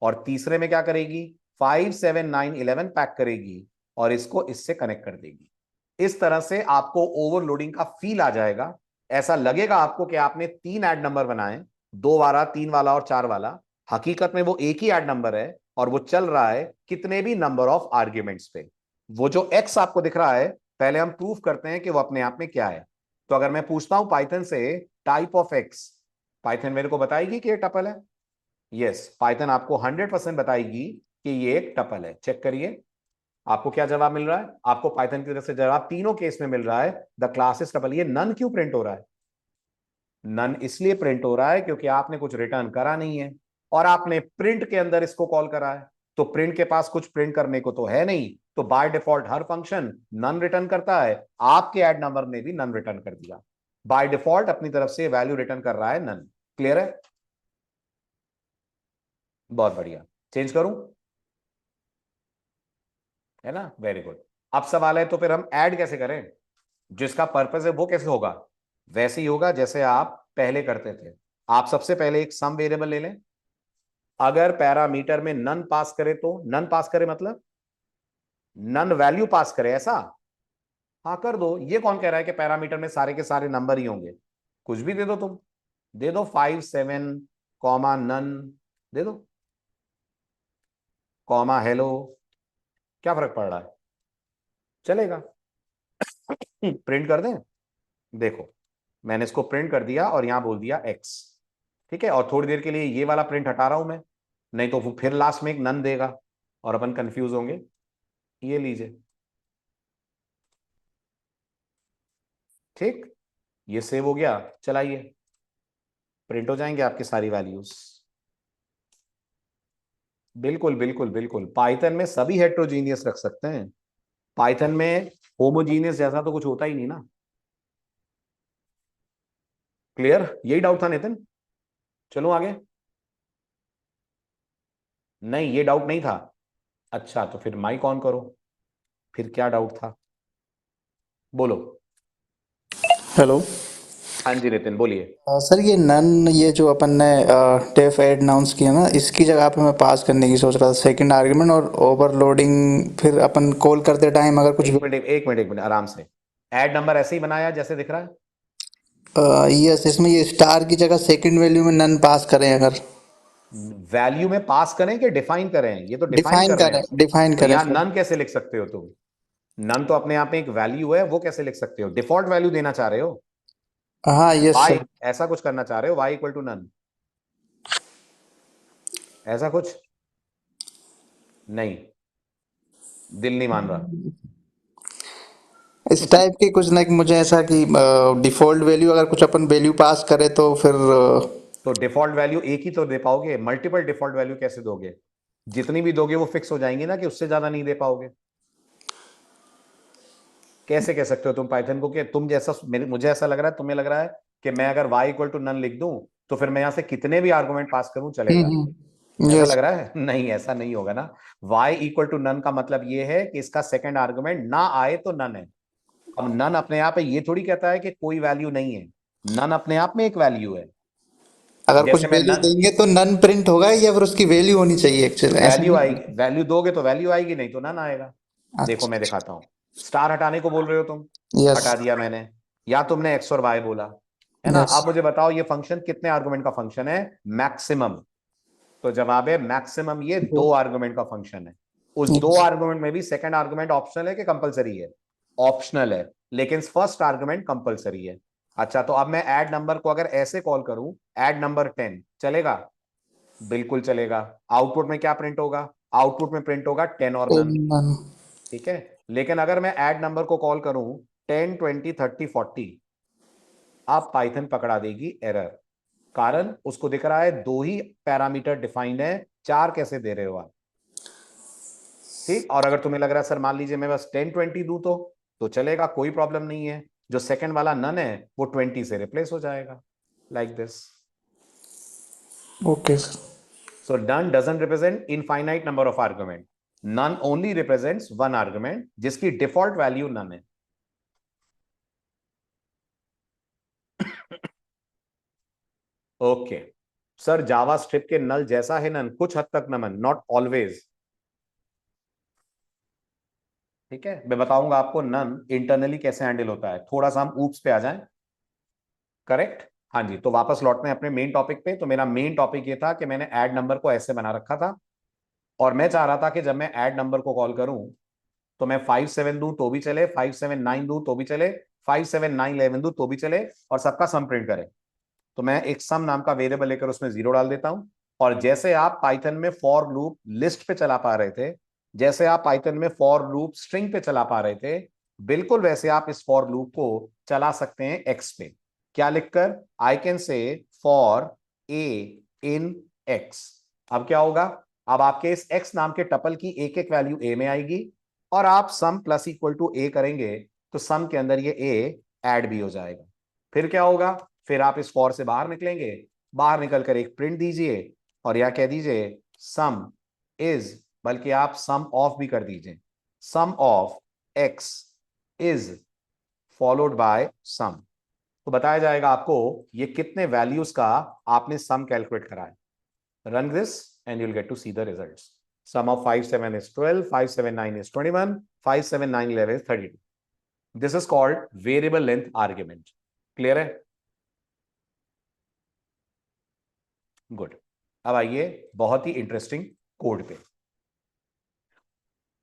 और तीसरे में क्या करेगी? 5, 7, 9, 11 पैक करेगी और इसको इससे कनेक्ट कर देगी। इस तरह से आपको ओवरलोडिंग का फील आ जाएगा। ऐसा लगेगा आपको कि आपने 3 ऐड नंबर बनाए, 2 वाला, 3 वाला और 4 वाला। हकीकत में वो एक ही ऐड नंबर है और वो चल रहा है कितने भी नंबर ऑफ आर्ग्यूमेंट्स पे। वो जो एक्स आपको दिख रहा है, पहले हम प्रूफ करते हैं कि वो अपने आप में क्या है। तो अगर मैं पूछता हूं पाइथन से टाइप ऑफ एक्स, पाइथन मेरे को बताएगी कि ये टपल है? यस, पाइथन आपको 100% बताएगी कि ये एक टपल है। चेक करिए आपको क्या जवाब मिल रहा है। आपको पाइथन की तरफ से जवाब तीनों केस में मिल रहा है, द क्लास इज टपल। ये नन क्यों प्रिंट हो रहा है? नन इसलिए प्रिंट हो रहा है क्योंकि आपने कुछ रिटर्न करा नहीं है और आपने प्रिंट के अंदर इसको कॉल करा है। तो प्रिंट के पास कुछ प्रिंट करने को तो है नहीं, तो बाय डिफॉल्ट हर फंक्शन नन रिटर्न करता है। आपके ऐड नंबर ने भी नन रिटर्न कर दिया, बाय डिफॉल्ट अपनी तरफ से वैल्यू रिटर्न कर रहा है नन। क्लियर है? बहुत बढ़िया। चेंज करूं? है ना, वेरी गुड। अब सवाल है तो फिर हम ऐड कैसे करें? जिसका पर्पस है वो कैसे होगा? वैसे ही होगा जैसे आप पहले करते थे। आप सबसे पहले एक सम वेरिएबल ले लें। अगर पैरामीटर में नन पास करे तो, नन पास करे मतलब नन वैल्यू पास करे, ऐसा? हाँ, कर दो। ये कौन कह रहा है कि पैरामीटर में सारे के सारे नंबर ही होंगे? कुछ भी दे दो तुम, दे दो 5, 7 कॉमा नन, दे दो कॉमा हेलो, क्या फर्क पड़ रहा है? चलेगा। प्रिंट कर दें? देखो, मैंने इसको प्रिंट कर दिया और यहां बोल दिया एक्स। ठीक है, और थोड़ी देर के लिए ये वाला प्रिंट हटा रहा हूं मैं, नहीं तो वो फिर लास्ट में एक नन देगा और अपन कंफ्यूज होंगे। ये लीजिए, ठीक, ये सेव हो गया। चलाइए, प्रिंट हो जाएंगे आपकी सारी वैल्यूज। बिल्कुल बिल्कुल बिल्कुल, पाइथन में सभी हेट्रोजीनियस रख सकते हैं। पाइथन में होमोजीनियस जैसा तो कुछ होता ही नहीं ना। क्लियर? यही डाउट था नितिन? चलो आगे। नहीं, ये डाउट नहीं था। अच्छा, तो फिर माइक ऑन करो। फिर क्या डाउट था? बोलो। हेलो। हाँ जी नितिन, बोलिए। सर ये नन, ये जो अपन ने डेफ ऐड अनाउंस किया ना, इसकी जगह पे मैं पास करने की सोच रहा था सेकंड आर्गुमेंट, और ओवरलोडिंग फिर अपन कॉल करते टाइम अगर कुछ। एक मिनट, एक मिनट, एक मिनट, आराम से। ऐड नंबर ऐसे ही बनाया जैसे दिख रहा है। यस, इसमें ये स्टार की जगह सेकंड वैल्यू में नन पास करें अगर। वैल्यू में पास करें कि डिफाइन करें? ये तो डिफाइन डिफाइन कर रहे करें, हैं। डिफाइन तो करें यहां सर। नन कैसे लिख सकते हो तुम? नन तो अपने आप में एक वैल्यू है, वो कैसे लिख सकते हो? डिफॉल्ट वैल्यू देना चाह रहे हो? हाँ यस वाई, सर। ऐसा कुछ करना चाह रहे हो? वाई इक्वल टू नन, ऐसा कुछ? नहीं, दिल नहीं मान रहा। इस टाइप की कुछ ना, कि मुझे ऐसा कि डिफॉल्ट वैल्यू अगर कुछ अपन वैल्यू पास करें तो फिर तो डिफॉल्ट वैल्यू एक ही तो दे पाओगे, मल्टीपल डिफॉल्ट वैल्यू कैसे दोगे? जितनी भी दोगे वो फिक्स हो जाएंगी ना, कि उससे ज्यादा नहीं दे पाओगे। कैसे कह सकते हो तुम पाइथन को कि तुम जैसा, मुझे ऐसा लग रहा है, तुम्हें लग रहा है कि मैं अगर y इक्वल टू नन लिख दूं तो फिर मैं यहां से कितने भी आर्गुमेंट पास करूं चलेगा? ऐसा यस। लग रहा है? नहीं, ऐसा नहीं होगा ना। y इक्वल टू नन का मतलब ये है कि इसका सेकंड आर्गुमेंट ना आए तो नन है। अब नन अपने आप है, ये थोड़ी कहता है कि कोई वैल्यू नहीं है। नन अपने आप में एक वैल्यू है। अगर कुछ जैसे मैं वैल्यू नन, देंगे तो नन प्रिंट होगा, या फिर उसकी वैल्यू होनी चाहिए एक्चुअली, ऐसा वैल्यू नहीं। आएगी, वैल्यू दोगे तो वैल्यू आएगी, नहीं तो नन आएगा। देखो मैं अच्छा। दिखाता हूं। स्टार हटाने को बोल रहे हो तुम, यस। हटा दिया मैंने। या तुमने एक्स और वाई बोला, है ना? यस। अब मुझे बताओ ये फंक्शन कितने आर्गुमेंट का फंक्शन है? मैक्सिमम। तो जवाब है मैक्सिमम, ये 2 आर्गुमेंट का फंक्शन है। उस 2 यस। आर्गुमेंट में भी सेकंड आर्गुमेंट ऑप्शनल है कि कंपलसरी है? ऑप्शनल है, लेकिन फर्स्ट आर्गुमेंट कंपलसरी है। अच्छा, तो अब मैं ऐड नंबर को अगर ऐसे कॉल करूं, ऐड नंबर 10, चलेगा? बिल्कुल चलेगा। आउटपुट में क्या प्रिंट होगा? आउटपुट में प्रिंट होगा 10 और नन। none। ठीक है, लेकिन अगर मैं ऐड नंबर को कॉल करूं 10, 20, 30, 40, आप पाइथन पकड़ा देगी एरर। कारण उसको दिख रहा है दो ही पैरामीटर डिफाइंड है, चार कैसे दे रहे हो आप? ठीक, और अगर तुम्हें लग रहा है सर मान लीजिए मैं बस 10, 20 दूं तो चलेगा, कोई प्रॉब्लम नहीं है। जो सेकंड वाला नन है वो 20 से रिप्लेस हो जाएगा, like this. Okay sir. So none doesn't represent infinite number of argument. None only represents one argument जिसकी default value none है। ओके सर, जावा स्क्रिप्ट के नल जैसा है नन, कुछ हद तक नमन, नॉट ऑलवेज। ठीक है, मैं बताऊंगा आपको नन इंटरनली कैसे हैंडल होता है। थोड़ा सा हम ऊप्स पे आ जाएं। करेक्ट, हाँ जी। तो वापस लौटते हैं अपने मेन टॉपिक पे। तो मेरा मेन टॉपिक ये था कि मैंने ऐड नंबर को ऐसे बना रखा था, और मैं चाह रहा था कि जब मैं ऐड नंबर को कॉल करूं तो मैं 5 7 दूं तो भी चले, 5 7 9 दूं तो भी चले, 5 7 9 11 दूं तो भी चले, और सबका सम प्रिंट करे। तो मैं एक सम नाम का वेरिएबल लेकर उसमें जीरो डाल देता हूं। और जैसे आप पाइथन में फॉर लूप लिस्ट पे चला पा रहे थे, जैसे आप पाइथन में फॉर लूप स्ट्रिंग पे चला पा रहे थे, बिल्कुल वैसे आप इस फॉर लूप को चला सकते हैं एक्स पे। क्या लिखकर? I can say for a in x. अब क्या होगा? अब आपके इस एक्स नाम के टपल की एक एक वैल्यू ए में आएगी, और आप सम प्लस इक्वल टू ए करेंगे तो सम के अंदर ये ए ऐड भी हो जाएगा। फिर क्या होगा? फिर आप इस फॉर से बाहर निकलेंगे, बाहर निकलकर एक प्रिंट दीजिए, और या कह दीजिए सम इज, बल्कि आप सम ऑफ भी कर दीजिए, sum of x is followed by sum. तो बताया जाएगा आपको ये कितने वैल्यूज का आपने सम कैलकुलेट करा है। Run this and you'll get to see the results. Sum of 5 7 is 12, 5 7 9 is 21, 5 7 9 11 is 32. This is called variable length argument. Clear है? गुड। अब आइए बहुत ही इंटरेस्टिंग कोड पे,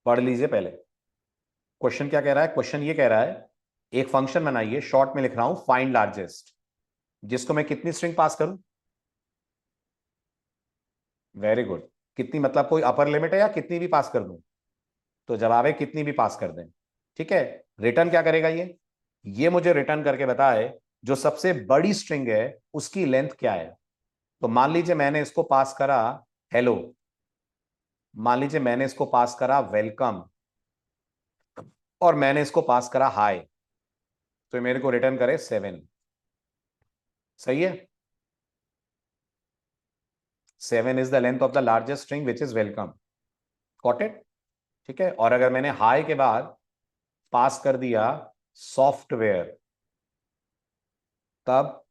पढ़ लीजिए पहले। क्वेश्चन क्या कह रहा है? क्वेश्चन ये कह रहा है एक फंक्शन बनाइए, शॉर्ट में लिख रहा हूं फाइंड लार्जेस्ट, जिसको मैं कितनी स्ट्रिंग पास करूं? Very good. कितनी मतलब कोई अपर लिमिट है या कितनी भी पास कर दूं? तो जवाब है कितनी भी पास कर दें। ठीक है, रिटर्न क्या करेगा ये मुझे रिटर्न करके बताए जो सबसे बड़ी स्ट्रिंग है उसकी लेंथ क्या है। तो मान लीजिए मैंने इसको पास करा हेलो, मान लीजिए मैंने इसको पास करा वेलकम, और मैंने इसको पास करा हाय, तो मेरे को रिटर्न करे 7। सही है? 7 is the length of the largest string which is welcome. Got it? ठीक है, और अगर मैंने हाय के बाद पास कर दिया सॉफ्टवेयर, तब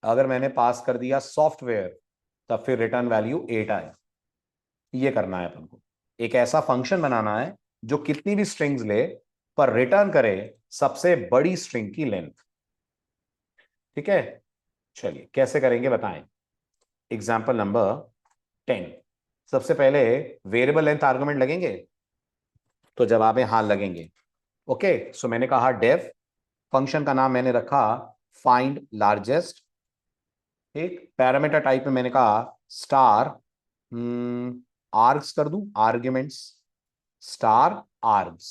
अगर मैंने पास कर दिया सॉफ्टवेयर, तब फिर रिटर्न वैल्यू 8 आए। ये करना है अपन को, एक ऐसा फंक्शन बनाना है जो कितनी भी स्ट्रिंग्स ले पर रिटर्न करे सबसे बड़ी स्ट्रिंग की लेंथ। ठीक है, चलिए कैसे करेंगे बताएं। Example number 10। सबसे पहले वेरिएबल लेंथ आर्गुमेंट लगेंगे, तो जवाब है हाँ लगेंगे। ओके, सो मैंने कहा डेफ, फंक्शन का नाम मैंने रखा फाइंड लार्जेस्ट। ठीक, पैरामीटर टाइप में मैंने कहा स्टार आर्ग्स कर दूं, आर्ग्यूमेंट्स स्टार आर्ग्स।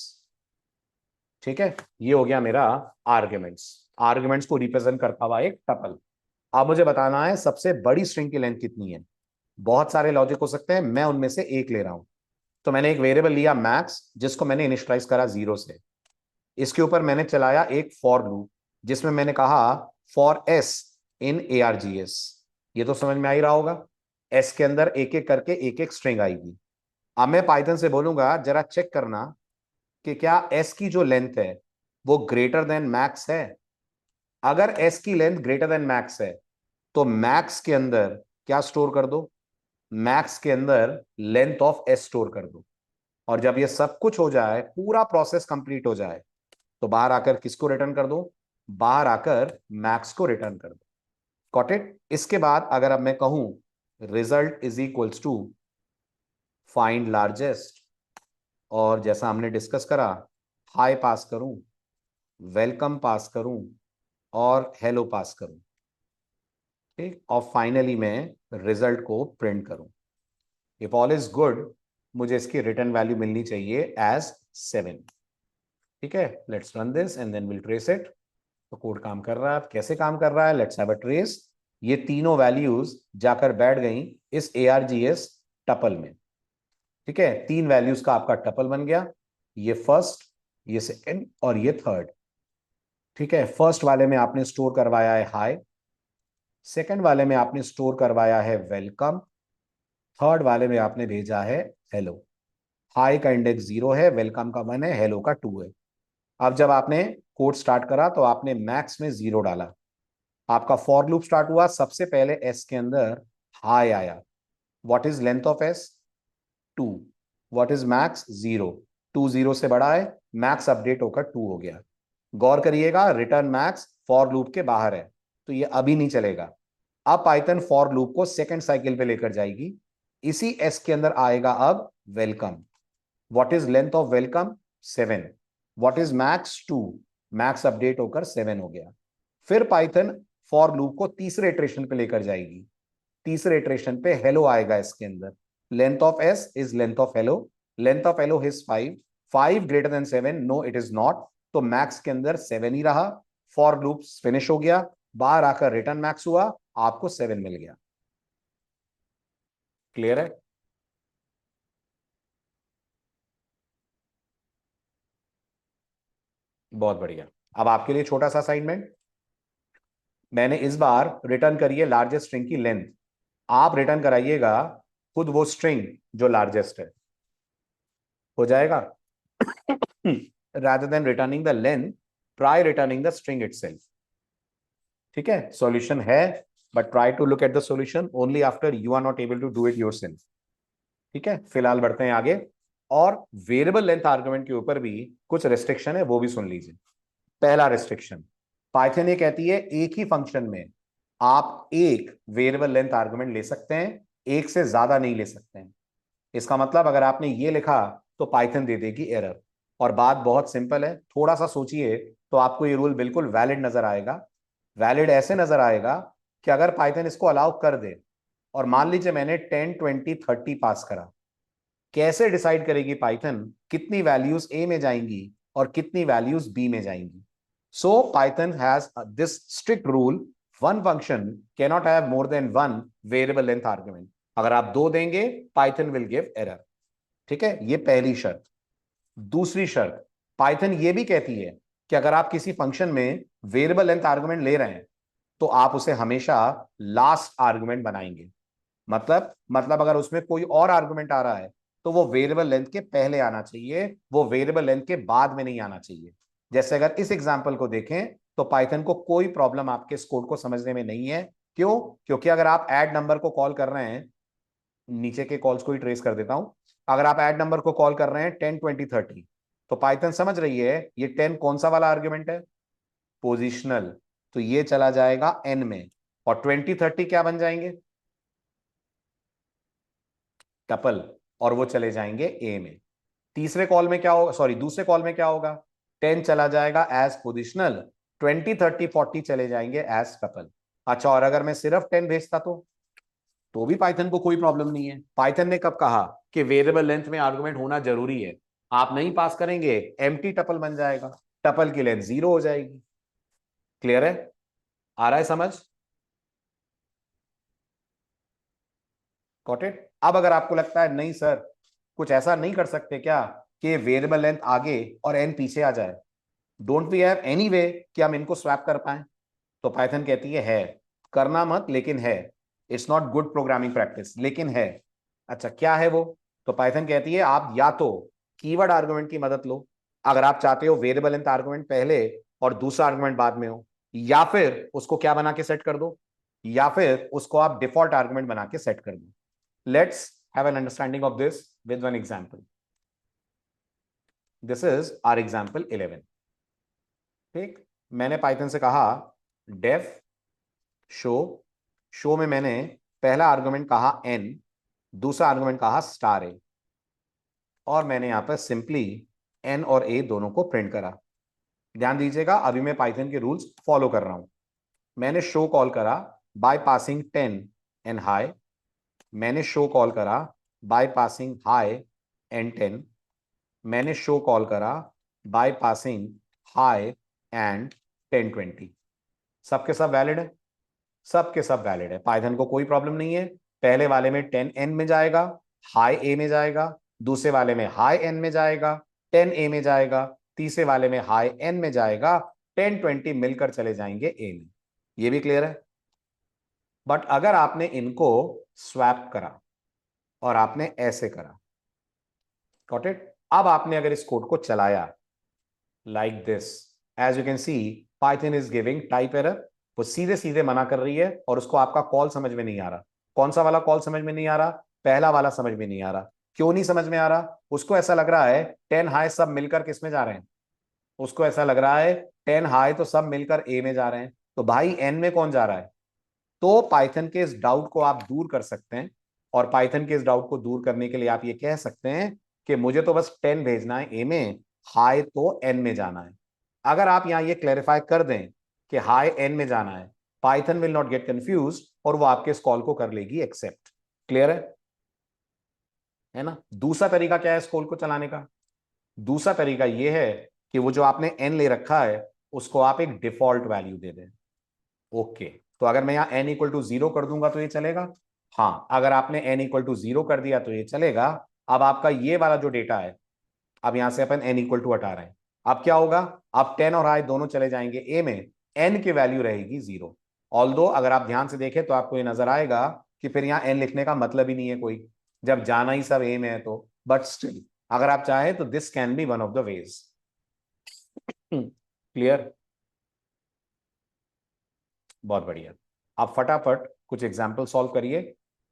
ठीक है, ये हो गया मेरा आर्ग्यूमेंट्स। आर्ग्यूमेंट्स को रिप्रेजेंट करता हुआ एक टपल। अब मुझे बताना है सबसे बड़ी स्ट्रिंग की लेंथ कितनी है। बहुत सारे लॉजिक हो सकते हैं, मैं उनमें से एक ले रहा हूं। तो मैंने एक वेरिएबल लिया मैक्स, जिसको मैंने इनिशियलाइज करा 0 से। इसके ऊपर मैंने चलाया एक फॉर लूप, जिसमें मैंने कहा फॉर एस इन ARGS। ये तो समझ में आ ही रहा होगा, एस के अंदर एक एक करके एक एक स्ट्रिंग आएगी। अब मैं पाइथन से बोलूंगा जरा चेक करना कि क्या एस की जो लेंथ है वो ग्रेटर देन मैक्स है। अगर एस की लेंथ ग्रेटर देन मैक्स है तो मैक्स के अंदर क्या स्टोर कर दो? मैक्स के अंदर लेंथ ऑफ एस स्टोर कर दो। और जब ये सब कुछ हो जाए, पूरा प्रोसेस कंप्लीट हो जाए, तो बाहर आकर किसको रिटर्न कर दो? बाहर आकर मैक्स को रिटर्न कर दो। Got it? इसके बाद अगर अब मैं कहूं result is equals to find largest, और जैसा हमने डिस्कस करा हाई पास करूं, वेलकम पास करूं और हेलो पास करूं, ठीक, और फाइनली मैं रिजल्ट को प्रिंट करूं। इफ ऑल इज गुड, मुझे इसकी रिटर्न वैल्यू मिलनी चाहिए एज 7। ठीक है, let's run this and then will trace it. तो कोड काम कर रहा है, अब कैसे काम कर रहा है, लेट्स हैव अ ट्रेस। ये तीनों वैल्यूज जाकर बैठ गई इस ARGS टपल में। ठीक है, 3 वैल्यूज का आपका टपल बन गया, ये फर्स्ट, ये सेकंड और ये थर्ड। ठीक है, फर्स्ट वाले में आपने स्टोर करवाया है हाई, सेकंड वाले में आपने स्टोर करवाया है वेलकम, थर्ड वाले में आपने भेजा है हेलो। हाई का इंडेक्स 0 है, वेलकम का 1 है, हेलो का 2 है। अब जब आपने कोड स्टार्ट करा तो आपने मैक्स में 0 डाला, आपका फॉर लूप स्टार्ट हुआ, सबसे पहले एस के अंदर हाई आया। What is length of S? 2। What is max? 0। 2 0 से बड़ा है, मैक्स अपडेट होकर 2 हो गया। गौर करिएगा, रिटर्न मैक्स फॉर लूप के बाहर है, तो ये अभी नहीं चलेगा। अब पाइथन फॉर लूप को सेकंड साइकिल पे लेकर जाएगी, इसी एस के अंदर आएगा अब welcome. What is length of welcome? 7। What is max? 2। Max update होकर 7 हो गया। फिर पाइथन फॉर लूप को तीसरे इटरेशन पे लेकर जाएगी, तीसरे इटरेशन पे हेलो आएगा इसके अंदर। Length of S is length of hello, length of hello is 5। 5 greater than 7? No it is not. तो मैक्स के अंदर 7 ही रहा, फॉर लूप फिनिश हो गया, बाहर आकर रिटर्न मैक्स हुआ, आपको 7 मिल गया। क्लियर है? बहुत बढ़िया। अब आपके लिए छोटा सा असाइनमेंट, मैंने इस बार रिटर्न करी है लार्जेस्ट स्ट्रिंग की लेंथ, आप रिटर्न कराइएगा खुद वो स्ट्रिंग जो लार्जेस्ट है। हो जाएगा? rather than returning the length, try returning the string itself. ठीक है, सॉल्यूशन है, but try to look at the solution only after you are not able to do it yourself. ठीक है, फिलहाल बढ़ते हैं आगे। और वेरिएबल लेंथ आर्गुमेंट के ऊपर भी कुछ रेस्ट्रिक्शन है, वो भी सुन लीजिए। पहला रेस्ट्रिक्शन, पाइथन ये कहती है एक ही फंक्शन में आप एक वेरिएबल लेंथ आर्गुमेंट ले सकते हैं, एक से ज्यादा नहीं ले सकते हैं। इसका मतलब अगर आपने ये लिखा तो पाइथन दे देगी एरर। और बात बहुत सिंपल है, थोड़ा सा सोचिए तो आपको ये रूल बिल्कुल वैलिड नजर आएगा। वैलिड ऐसे नजर आएगा कि अगर पाइथन इसको अलाउ कर दे, और मान लीजिए मैंने 10 20 30 पास करा, कैसे डिसाइड करेगी पाइथन कितनी वैल्यूज ए में जाएंगी और कितनी वैल्यूज बी में जाएंगी? सो Python has this strict rule, one function cannot have more than one variable length argument. अगर आप दो देंगे, पाइथन विल गिव एरर। ठीक है, ये पहली शर्त। दूसरी शर्त, पाइथन ये भी कहती है कि अगर आप किसी फंक्शन में वेरिएबल लेंथ आर्गुमेंट ले रहे हैं तो आप उसे हमेशा लास्ट आर्गुमेंट बनाएंगे। मतलब अगर उसमें कोई और आर्गुमेंट आ रहा है तो वो वेरिएबल लेंथ के पहले आना चाहिए, वो वेरिएबल लेंथ के बाद में नहीं आना चाहिए। जैसे अगर इस एग्जांपल को देखें तो पाइथन को कोई प्रॉब्लम आपके इस कोड को समझने में नहीं है। क्यों? क्योंकि अगर आप ऐड नंबर को कॉल कर रहे हैं, नीचे के कॉल्स को ही ट्रेस कर देता हूं, अगर आप ऐड नंबर को कॉल कर रहे हैं 10 20 30, तो पाइथन समझ रही है ये 10 कौन सा वाला आर्ग्यूमेंट है? पोजिशनल। तो ये चला जाएगा एन में, और 20 30 क्या बन जाएंगे? टपल, और वो चले जाएंगे ए में। तीसरे कॉल में क्या होगा, सॉरी दूसरे कॉल में क्या होगा? 10 चला जाएगा एज पोजिशनल, 20 30 40 चले जाएंगे एज टपल। अच्छा, और अगर मैं सिर्फ 10 भेजता तो भी पाइथन को कोई प्रॉब्लम नहीं है। पाइथन ने कब कहा कि वेरिएबल लेंथ में आर्गुमेंट होना जरूरी है? आप नहीं पास करेंगे, एम्प्टी टपल बन जाएगा, टपल की लेंथ 0 हो जाएगी। क्लियर है? आ रहा है समझ? Got it? अब अगर आपको लगता है नहीं सर, कुछ ऐसा नहीं कर सकते क्या कि वेरिएबल लेंथ आगे और एन पीछे आ जाए, don't we have any way कि हम इनको स्वैप कर पाए? तो पाइथन कहती है करना मत, लेकिन है। It's not good programming practice, लेकिन है। अच्छा, क्या है वो? तो पाइथन कहती है आप या तो कीवर्ड आर्गुमेंट की मदद लो, अगर आप चाहते हो वेरिएबल लेंथ आर्गुमेंट पहले और दूसरा आर्गुमेंट बाद में हो, या फिर उसको क्या बना के सेट कर दो, या फिर उसको आप डिफॉल्ट आर्गुमेंट बना के सेट कर दो। Let's have an understanding of this with one example. This is our example 11। ठीक, मैंने पाइथन से कहा डेफ शो, शो में मैंने पहला आर्गुमेंट कहा एन, दूसरा आर्गुमेंट कहा स्टार ए, और मैंने यहां पर सिंपली एन और ए दोनों को प्रिंट करा। ध्यान दीजिएगा, अभी मैं पाइथन के रूल्स फॉलो कर रहा हूं। मैंने शो कॉल करा बाय पासिंग 10 एंड हाई, मैंने शो कॉल करा बाय पासिंग हाई एंड 10, मैंने शो कॉल करा बाय पासिंग हाई एंड 1020। सबके सब वैलिड है, सबके सब वैलिड है, पाइथन को कोई प्रॉब्लम नहीं है। पहले वाले में 10n में जाएगा, हाई ए में जाएगा, दूसरे वाले में हाई एन में जाएगा, 10a में जाएगा, तीसरे वाले में हाई एन में जाएगा, 1020 मिलकर चले जाएंगे ए में। ये भी क्लियर है। बट अगर आपने इनको स्वैप करा और आपने ऐसे करा, गॉट इट, अब आपने अगर इस कोड को चलाया like this, as you can see Python is giving type error. वो सीधे सीधे मना कर रही है और उसको आपका कॉल समझ में नहीं आ रहा। कौन सा वाला कॉल समझ में नहीं आ रहा? पहला वाला समझ में नहीं आ रहा। क्यों नहीं समझ में आ रहा? उसको ऐसा लग रहा है 10 हाई सब मिलकर किस में जा रहे हैं, उसको ऐसा लग रहा है 10 हाई तो सब मिलकर ए में जा रहे हैं, तो भाई एन में कौन जा रहा है? तो पाइथन के इस डाउट को आप दूर कर सकते हैं, और पाइथन के इस डाउट को दूर करने के लिए आप ये कह सकते हैं कि मुझे तो बस 10 भेजना है ए में, हाई तो एन में जाना है। अगर आप यहां ये क्लैरिफाई कर दें कि हाई एन में जाना है, Python will not get confuse और वो आपके इस कॉल को कर लेगी एक्सेप्ट। क्लियर है ना? दूसरा तरीका क्या है इस कॉल को चलाने का? दूसरा तरीका यह है कि वो जो आपने एन ले रखा है उसको आप एक डिफॉल्ट वैल्यू दे दें। ओके, तो अगर मैं यहां n इक्वल टू 0 कर दूंगा तो ये चलेगा? हाँ, अगर आपने n इक्वल टू 0 कर दिया तो ये चलेगा। अब आपका ये वाला जो डेटा है, अब यहां से अपन n इक्वल टू हटा रहे हैं, अब क्या होगा? अब 10 और i दोनों चले जाएंगे ए में, n की वैल्यू रहेगी 0। ऑल्दो अगर आप ध्यान से देखें तो आपको ये नजर आएगा कि फिर यहाँ n लिखने का मतलब ही नहीं है कोई, जब जाना ही सब ए में है तो। बट स्टिल अगर आप चाहें तो this can be one of the ways. Clear? बहुत बढ़िया। आप फटाफट कुछ एग्जाम्पल सॉल्व करिए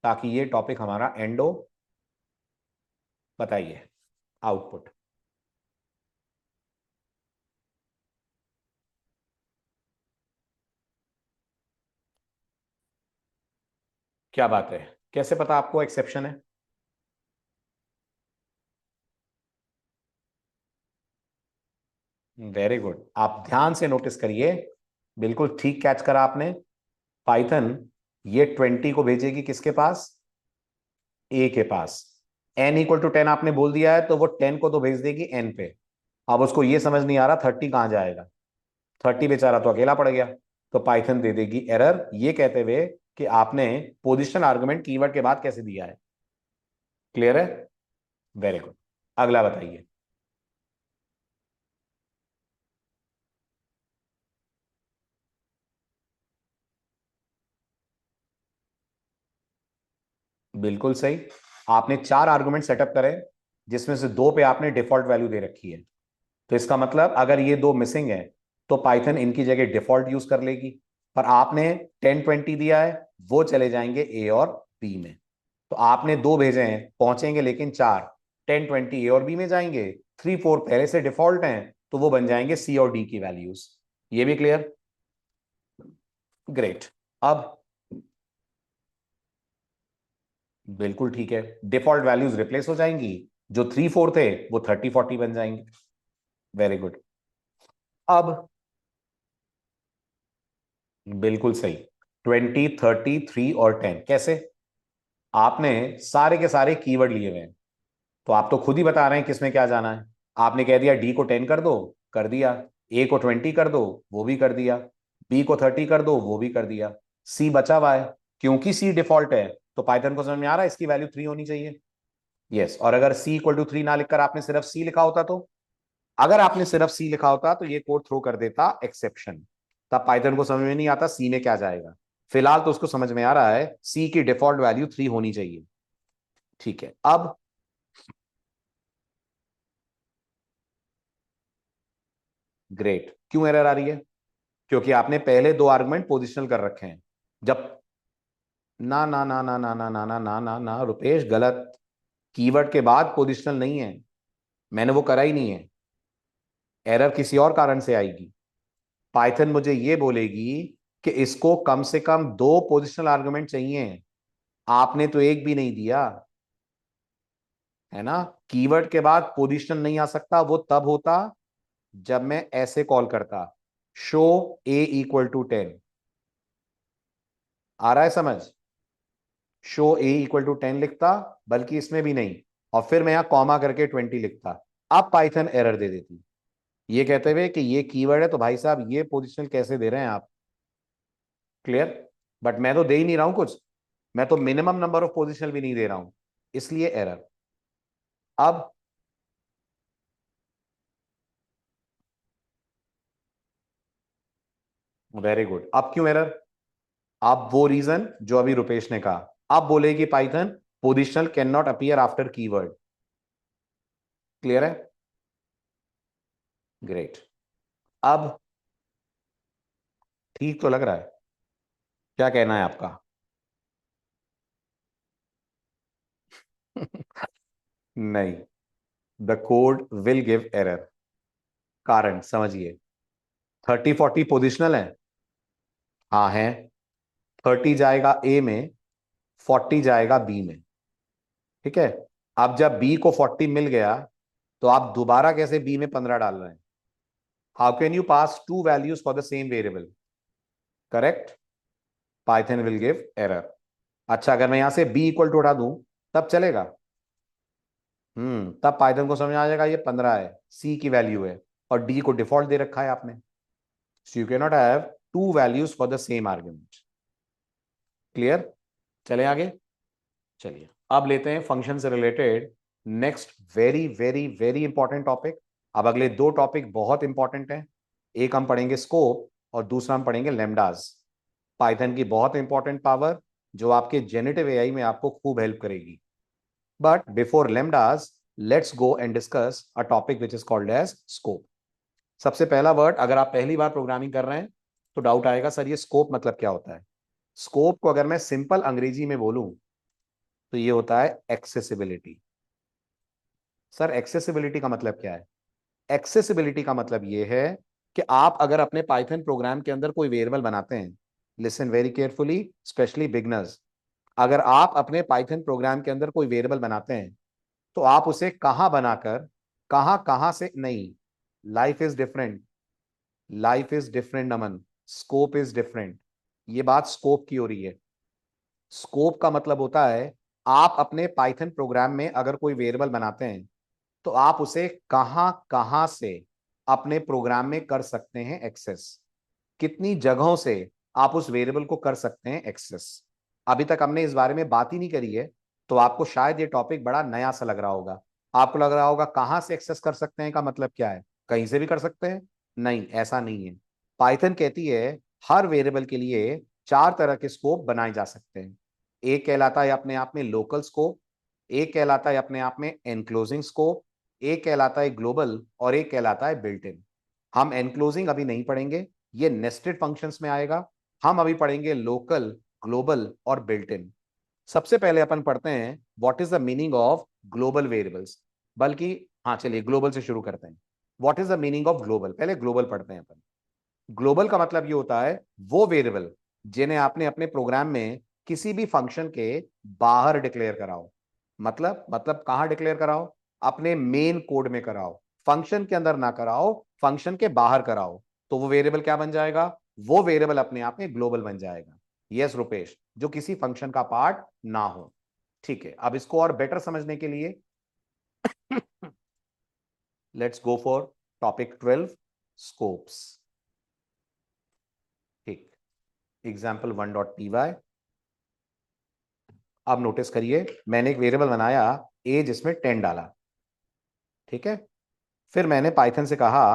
ताकि ये टॉपिक हमारा एंड हो। बताइए आउटपुट। क्या बात है, कैसे पता आपको एक्सेप्शन है? वेरी गुड, आप ध्यान से नोटिस करिए, बिल्कुल ठीक कैच करा आपने। पाइथन ये 20 को भेजेगी किसके पास? ए के पास। n इक्वल टू 10 आपने बोल दिया है तो वो 10 को तो भेज देगी n पे। अब उसको ये समझ नहीं आ रहा 30 कहां जाएगा, 30 बेचारा तो अकेला पड़ गया, तो पाइथन दे देगी एरर ये कहते हुए कि आपने पोजिशनल आर्गुमेंट कीवर्ड के बाद कैसे दिया है। क्लियर है? Very good. अगला बताइए। बिल्कुल सही, आपने 4 आर्गुमेंट सेटअप करे जिसमें से 2 पे आपने डिफॉल्ट वैल्यू दे रखी है, तो इसका मतलब अगर ये 2 मिसिंग है तो पाइथन इनकी जगह डिफॉल्ट यूज कर लेगी। पर आपने 1020 दिया है, वो चले जाएंगे ए और बी में। तो आपने 2 भेजे हैं, पहुंचेंगे लेकिन 4, 1020 ए और बी में जाएंगे, 3 4 पहले से डिफॉल्ट हैं तो वो बन जाएंगे सी और डी की वैल्यूज। ये भी क्लियर? ग्रेट। अब बिल्कुल ठीक है, डिफॉल्ट वैल्यूज रिप्लेस हो जाएंगी, जो 3 4 थे वो 30 40 बन जाएंगे। Very good. अब बिल्कुल सही, 20 30 3 और 10 कैसे? आपने सारे के सारे कीवर्ड लिए हुए हैं, तो आप तो खुद ही बता रहे हैं किसमें क्या जाना है। आपने कह दिया डी को 10 कर दो, कर दिया। ए को 20 कर दो, वो भी कर दिया। बी को 30 कर दो, वो भी कर दिया। सी बचा हुआ है, क्योंकि सी डिफॉल्ट है तो पाइथन को समझ में आ रहा है इसकी वैल्यू 3 होनी चाहिए। यस, और अगर सी इक्वल टू 3 ना लिखकर आपने सिर्फ सी लिखा होता तो, अगर आपने सिर्फ सी लिखा होता तो ये कोड थ्रो कर देता एक्सेप्शन, तब पाइथन को समझ में नहीं आता सी में क्या जाएगा। फिलहाल तो उसको समझ में आ रहा है सी की डिफॉल्ट वैल्यू 3 होनी चाहिए। ठीक है, अब ग्रेट, क्यों एरर आ रही है? क्योंकि आपने पहले 2 आर्गुमेंट पोजिशनल कर रखे हैं। जब ना ना ना ना ना ना ना ना ना ना ना रुपेश, गलत। कीवर्ड के बाद पोजिशनल नहीं है, मैंने वो करा ही नहीं है। एरर किसी और कारण से आएगी। पाइथन मुझे ये बोलेगी कि इसको कम से कम 2 पोजिशनल आर्गुमेंट चाहिए, आपने तो एक भी नहीं दिया। है ना। कीवर्ड के बाद पोजीशनल नहीं आ सकता, वो तब होता जब मैं ऐसे कॉल करता, शो ए इक्वल टू 10। आ रहा है समझ? शो ए इक्वल टू 10 लिखता, बल्कि इसमें भी नहीं, और फिर मैं यहां कॉमा करके 20 लिखता। अब पाइथन एरर दे देती, ये कहते हुए कि ये कीवर्ड है, तो भाई साहब ये पोजीशनल कैसे दे रहे हैं आप। क्लियर? बट मैं तो दे ही नहीं रहा हूं कुछ, मैं तो मिनिमम नंबर ऑफ पोजीशनल भी नहीं दे रहा हूं, इसलिए एरर। अब वेरी गुड, अब क्यों एरर? आप वो रीजन जो अभी रुपेश ने कहा, आप बोले कि Python positional can not appear after keyword. Clear है? ग्रेट। अब ठीक तो लग रहा है? क्या कहना है आपका? नहीं, the code will give error. कारण समझिए, 30-40 पोजिशनल है। हाँ है। 30 जाएगा ए में, 40 जाएगा बी में। ठीक है। अब जब बी को 40 मिल गया, तो आप दोबारा कैसे बी में 15 डाल रहे हैं? How can you pass to values for the same variable? Correct, Python will give error. अच्छा, अगर मैं यहां से बी इक्वल टू उठा दूं, तब चलेगा? तब पाइथन को समझ आ जाएगा ये 15 है, सी की वैल्यू है, और डी को डिफॉल्ट दे रखा है आपने। So you can not have to values for the same argument. Clear? चले आगे। चलिए, अब लेते हैं फंक्शन से related next very very very important topic. अब अगले दो टॉपिक बहुत इंपॉर्टेंट हैं। एक हम पढ़ेंगे स्कोप, और दूसरा हम पढ़ेंगे लेमडास। पाइथन की बहुत इंपॉर्टेंट पावर, जो आपके जेनेटिव एआई में आपको खूब हेल्प करेगी। But before lambdas, let's go and discuss a topic which is called as scope. सबसे पहला वर्ड, अगर आप पहली बार प्रोग्रामिंग कर रहे हैं तो डाउट आएगा, सर ये स्कोप मतलब क्या होता है? स्कोप को अगर मैं सिंपल अंग्रेजी में बोलूं, तो ये होता है एक्सेसिबिलिटी। सर एक्सेसिबिलिटी का मतलब क्या है? एक्सेसिबिलिटी का मतलब ये है कि आप अगर अपने पाइथन प्रोग्राम के अंदर कोई वेरिएबल बनाते हैं, listen very carefully, specially beginners, अगर आप अपने पाइथन प्रोग्राम के अंदर कोई वेरिएबल बनाते हैं, तो आप उसे कहां बनाकर, कहां कहां से नहीं, life is different, life is different Naman, scope is different. ये बात स्कोप की हो रही है। स्कोप का मतलब होता है, आप अपने पाइथन प्रोग्राम में अगर कोई वेरिएबल बनाते हैं, तो आप उसे कहां कहां से अपने प्रोग्राम में कर सकते हैं एक्सेस, कितनी जगहों से आप उस वेरिएबल को कर सकते हैं एक्सेस। अभी तक हमने इस बारे में बात ही नहीं करी है, तो आपको शायद ये टॉपिक बड़ा नया सा लग रहा होगा। आपको लग रहा होगा कहां से एक्सेस कर सकते हैं का मतलब क्या है, कहीं से भी कर सकते हैं? नहीं, ऐसा नहीं है। पाइथन कहती है हर वेरिएबल के लिए चार तरह के स्कोप बनाए जा सकते हैं। एक कहलाता है अपने आप में लोकल स्कोप, एक कहलाता है अपने आप में एनक्लोजिंग स्कोप, एक कहलाता है ग्लोबल, और एक कहलाता है बिल्ट इन। हम एनक्लोजिंग अभी नहीं पढ़ेंगे, ये नेस्टेड फंक्शंस में आएगा। हम अभी पढ़ेंगे लोकल, ग्लोबल और बिल्ट इन। सबसे पहले अपन पढ़ते हैं what is the meaning of global variables. बल्कि हाँ, चलिए ग्लोबल से शुरू करते हैं। What is the meaning of global, पहले ग्लोबल पढ़ते हैं अपन। ग्लोबल का मतलब ये होता है वो वेरिएबल जिन्हें आपने अपने प्रोग्राम में किसी भी फंक्शन के बाहर डिक्लेयर कराओ। मतलब कहां डिक्लेयर कराओ? अपने मेन कोड में कराओ, फंक्शन के अंदर ना कराओ, फंक्शन के बाहर कराओ, तो वो वेरिएबल क्या बन जाएगा? वो वेरिएबल अपने आप में ग्लोबल बन जाएगा। यस रुपेश, जो किसी फंक्शन का पार्ट ना हो। ठीक है, अब इसको और बेटर समझने के लिए let's go for topic 12, scopes. ठीक, एग्जाम्पल 1.py। अब नोटिस करिए, मैंने एक वेरिएबल बनाया ए जिसमें 10 डाला। ठीक है। फिर मैंने पाइथन से कहा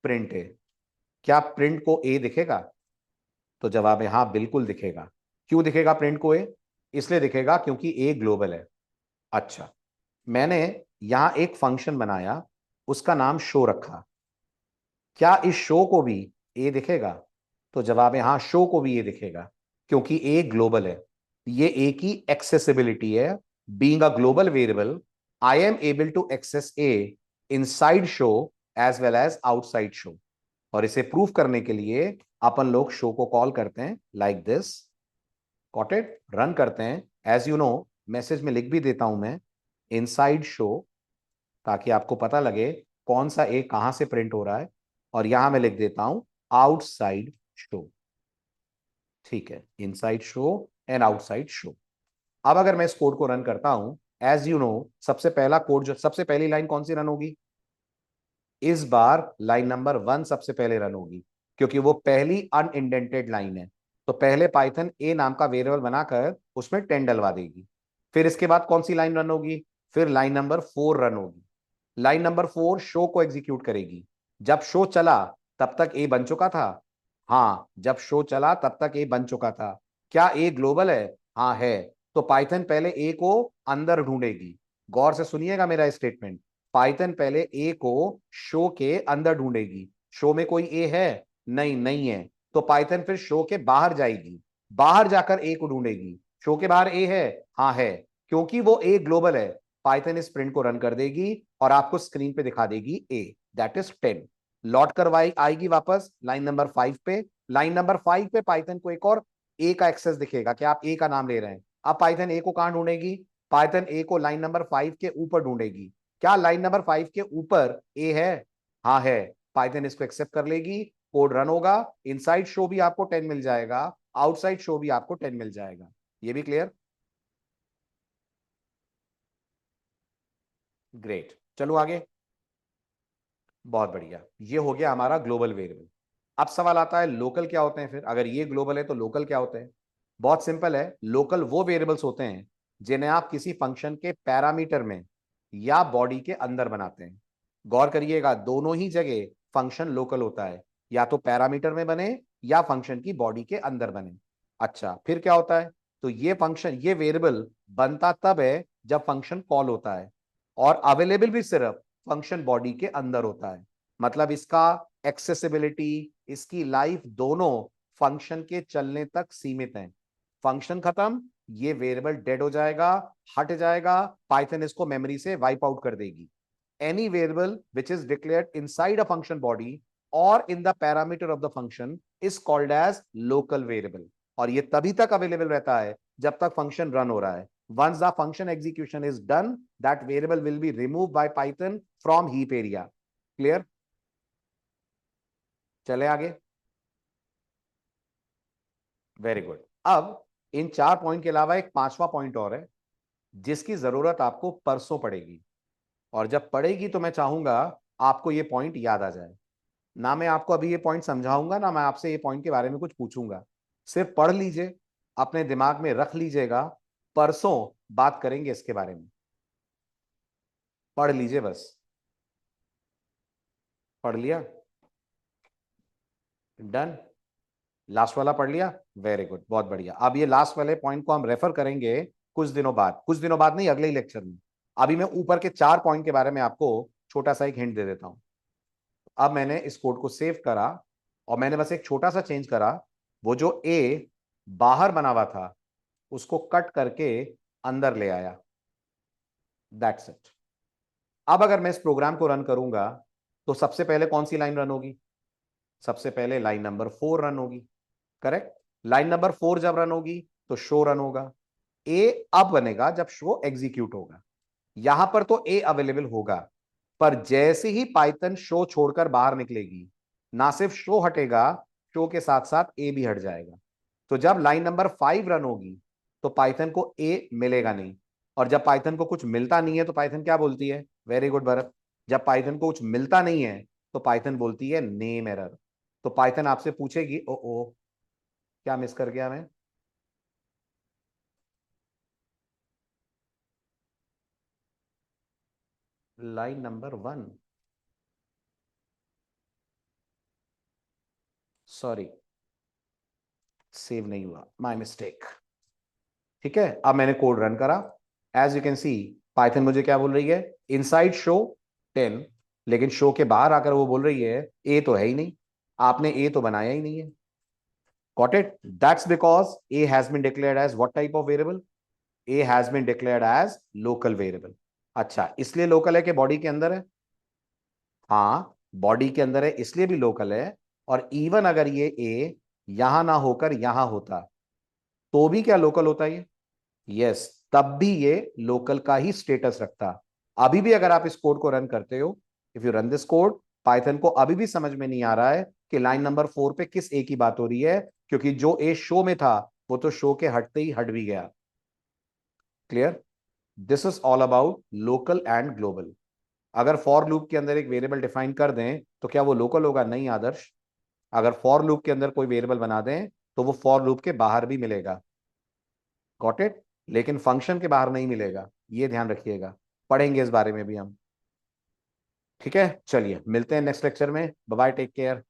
प्रिंट ए। क्या प्रिंट को ए दिखेगा? तो जवाब है हाँ, बिल्कुल दिखेगा। क्यों दिखेगा प्रिंट को ए? इसलिए दिखेगा क्योंकि ए ग्लोबल है। अच्छा, मैंने यहां एक फंक्शन बनाया, उसका नाम शो रखा। क्या इस शो को भी ए दिखेगा? तो जवाब है हाँ, शो को भी ए दिखेगा, क्योंकि ए ग्लोबल है। ये ए की एक्सेसिबिलिटी है। Being a global variable, I am able to access a inside show as well as outside show. और इसे प्रूव करने के लिए अपन लोग शो को कॉल करते हैं like this. Got it? Run करते हैं। एज यू नो, मैसेज में लिख भी देता हूं मैं, इनसाइड शो, ताकि आपको पता लगे कौन सा ए कहां से प्रिंट हो रहा है, और यहां मैं लिख देता हूं आउटसाइड शो। ठीक है, inside show and outside show. अब अगर मैं इस कोड को रन करता हूं, एज यू नो, सबसे पहला कोड, जो सबसे पहली लाइन कौन सी रन होगी? इस बार लाइन नंबर 1 सबसे पहले रन होगी, क्योंकि वो पहली अनइंडेंटेड लाइन है। तो पहले पाइथन ए नाम का वेरिएबल बनाकर उसमें 10 डलवा देगी। फिर इसके बाद कौन सी लाइन रन होगी? फिर लाइन नंबर 4 रन होगी। लाइन नंबर 4 शो को एग्जीक्यूट करेगी। जब शो चला तब तक ए बन चुका था। हाँ, जब शो चला तब तक ए बन चुका था। क्या ए ग्लोबल है? हाँ है। तो पाइथन पहले ए को अंदर ढूंढेगी। गौर से सुनिएगा मेरा स्टेटमेंट। पाइथन पहले ए को शो के अंदर ढूंढेगी। शो में कोई ए है? नहीं, नहीं है। तो पाइथन फिर शो के बाहर जाएगी, बाहर जाकर ए को ढूंढेगी। शो के बाहर ए है? हाँ है। क्योंकि वो ए ग्लोबल है, पाइथन इस प्रिंट को रन कर देगी और आपको स्क्रीन पे दिखा देगी ए, दैट इज 10। लौट कर आएगी वापस लाइन नंबर 5 पे। लाइन नंबर 5 पे पाइथन को एक और ए का एक्सेस दिखेगा कि आप ए का नाम ले रहे हैं। अब पाइथन ए को कहां ढूंढेगी? पाइथन ए को लाइन नंबर 5 के ऊपर ढूंढेगी। क्या लाइन नंबर 5 के ऊपर ए है? हाँ है। पाइथन इसको एक्सेप्ट कर लेगी, कोड रन होगा, इनसाइड शो भी आपको 10 मिल जाएगा, आउटसाइड शो भी आपको 10 मिल जाएगा। ये भी क्लियर? ग्रेट, चलो आगे। बहुत बढ़िया, ये हो गया हमारा ग्लोबल वेरिएबल। अब सवाल आता है लोकल क्या होते हैं? फिर अगर ये ग्लोबल है तो लोकल क्या होते हैं? बहुत सिंपल है, लोकल वो वेरिएबल्स होते हैं जिन्हें आप किसी फंक्शन के पैरामीटर में या बॉडी के अंदर बनाते हैं। गौर करिएगा, दोनों ही जगह फंक्शन लोकल होता है, या तो पैरामीटर में बने या फंक्शन की बॉडी के अंदर बने। अच्छा, फिर क्या होता है? तो ये फंक्शन, ये वेरिएबल बनता तब है जब फंक्शन कॉल होता है, और अवेलेबल भी सिर्फ फंक्शन बॉडी के अंदर होता है। मतलब इसका एक्सेसिबिलिटी, इसकी लाइफ दोनों फंक्शन के चलने तक सीमित है। फंक्शन खत्म, ये वेरिएबल डेड हो जाएगा, हट जाएगा, पाइथन इसको मेमोरी से वाइप आउट कर देगी। Any variable which is declared inside a function body और in the parameter of the function is called as local variable. और ये तभी तक अवेलेबल रहता है जब तक फंक्शन रन हो रहा है। Once the function execution is done, that variable will be removed by Python from heap area. Clear? चले आगे। Very good. अब इन 4 पॉइंट के अलावा एक 5वां पॉइंट और है जिसकी जरूरत आपको परसों पड़ेगी, और जब पड़ेगी तो मैं चाहूंगा आपको ये पॉइंट याद आ जाए। ना मैं आपको अभी ये पॉइंट समझाऊंगा, ना मैं आपसे ये पॉइंट के बारे में कुछ पूछूंगा। सिर्फ पढ़ लीजिए, अपने दिमाग में रख लीजिएगा, परसों बात करेंगे इसके बारे में। पढ़ लीजिए बस। पढ़ लिया? डन। लास्ट वाला पढ़ लिया? वेरी गुड, बहुत बढ़िया। अब ये लास्ट वाले पॉइंट को हम रेफर करेंगे कुछ दिनों बाद, कुछ दिनों बाद नहीं, अगले ही लेक्चर में। अभी मैं ऊपर के 4 पॉइंट के बारे में आपको छोटा सा एक हिंट दे देता हूं। अब मैंने इस कोड को सेव करा और मैंने बस एक छोटा सा चेंज करा। वो जो ए बाहर बना हुआ था उसको कट करके अंदर ले आया, दैट्स इट। अब अगर मैं इस प्रोग्राम को रन करूंगा तो सबसे पहले कौन सी लाइन रन होगी? सबसे पहले लाइन नंबर 4 रन होगी। करेक्ट। लाइन नंबर 4 जब रन होगी तो शो रन होगा। ए अब बनेगा जब शो एग्जीक्यूट होगा। यहां पर तो ए अवेलेबल होगा, पर जैसे ही पाइथन शो छोड़कर बाहर निकलेगी, ना सिर्फ शो हटेगा, शो के साथ साथ ए भी हट जाएगा। तो जब लाइन नंबर 5 रन होगी तो पाइथन को ए मिलेगा नहीं, और जब पाइथन को कुछ मिलता नहीं है तो पाइथन क्या बोलती है? Very good Bharat. जब पाइथन को कुछ मिलता नहीं है तो पाइथन बोलती है नेम एरर। तो पाइथन आपसे पूछेगी, ओ ओ क्या मिस कर गया मैं? लाइन नंबर 1, सॉरी, सेव नहीं हुआ, माय मिस्टेक। ठीक है, अब मैंने कोड रन करा। As you can see, Python मुझे क्या बोल रही है? इनसाइड शो 10, लेकिन शो के बाहर आकर वो बोल रही है ए तो है ही नहीं, आपने ए तो बनाया ही नहीं है। Got it? That's because a has been declared as what type of variable? A has been declared as local variable. अच्छा, इसलिए लोकल है कि बॉडी के अंदर है? हाँ, बॉडी के अंदर है इसलिए भी लोकल है। और इवन अगर ये ए यहां ना होकर यहां होता तो भी क्या लोकल होता है ये? यस, तब भी ये लोकल का ही स्टेटस रखता। अभी भी अगर आप इस कोड को रन करते हो, if you run this code, Python को अभी भी समझ में नहीं आ रहा है कि लाइन नंबर 4 पे किस ए की बात हो रही है, क्योंकि जो ए शो में था वो तो शो के हटते ही हट भी गया। Clear? This is all about local and global. अगर फॉर लूप के अंदर एक वेरिएबल डिफाइन कर दें तो क्या वो लोकल होगा? नहीं आदर्श। अगर फॉर लूप के अंदर कोई वेरिएबल बना दें तो वो फॉर लूप के बाहर भी मिलेगा। Got it? लेकिन फंक्शन के बाहर नहीं मिलेगा, ये ध्यान रखिएगा। पढ़ेंगे इस बारे में भी हम। ठीक है, चलिए मिलते हैं नेक्स्ट लेक्चर में। Bye bye, take care.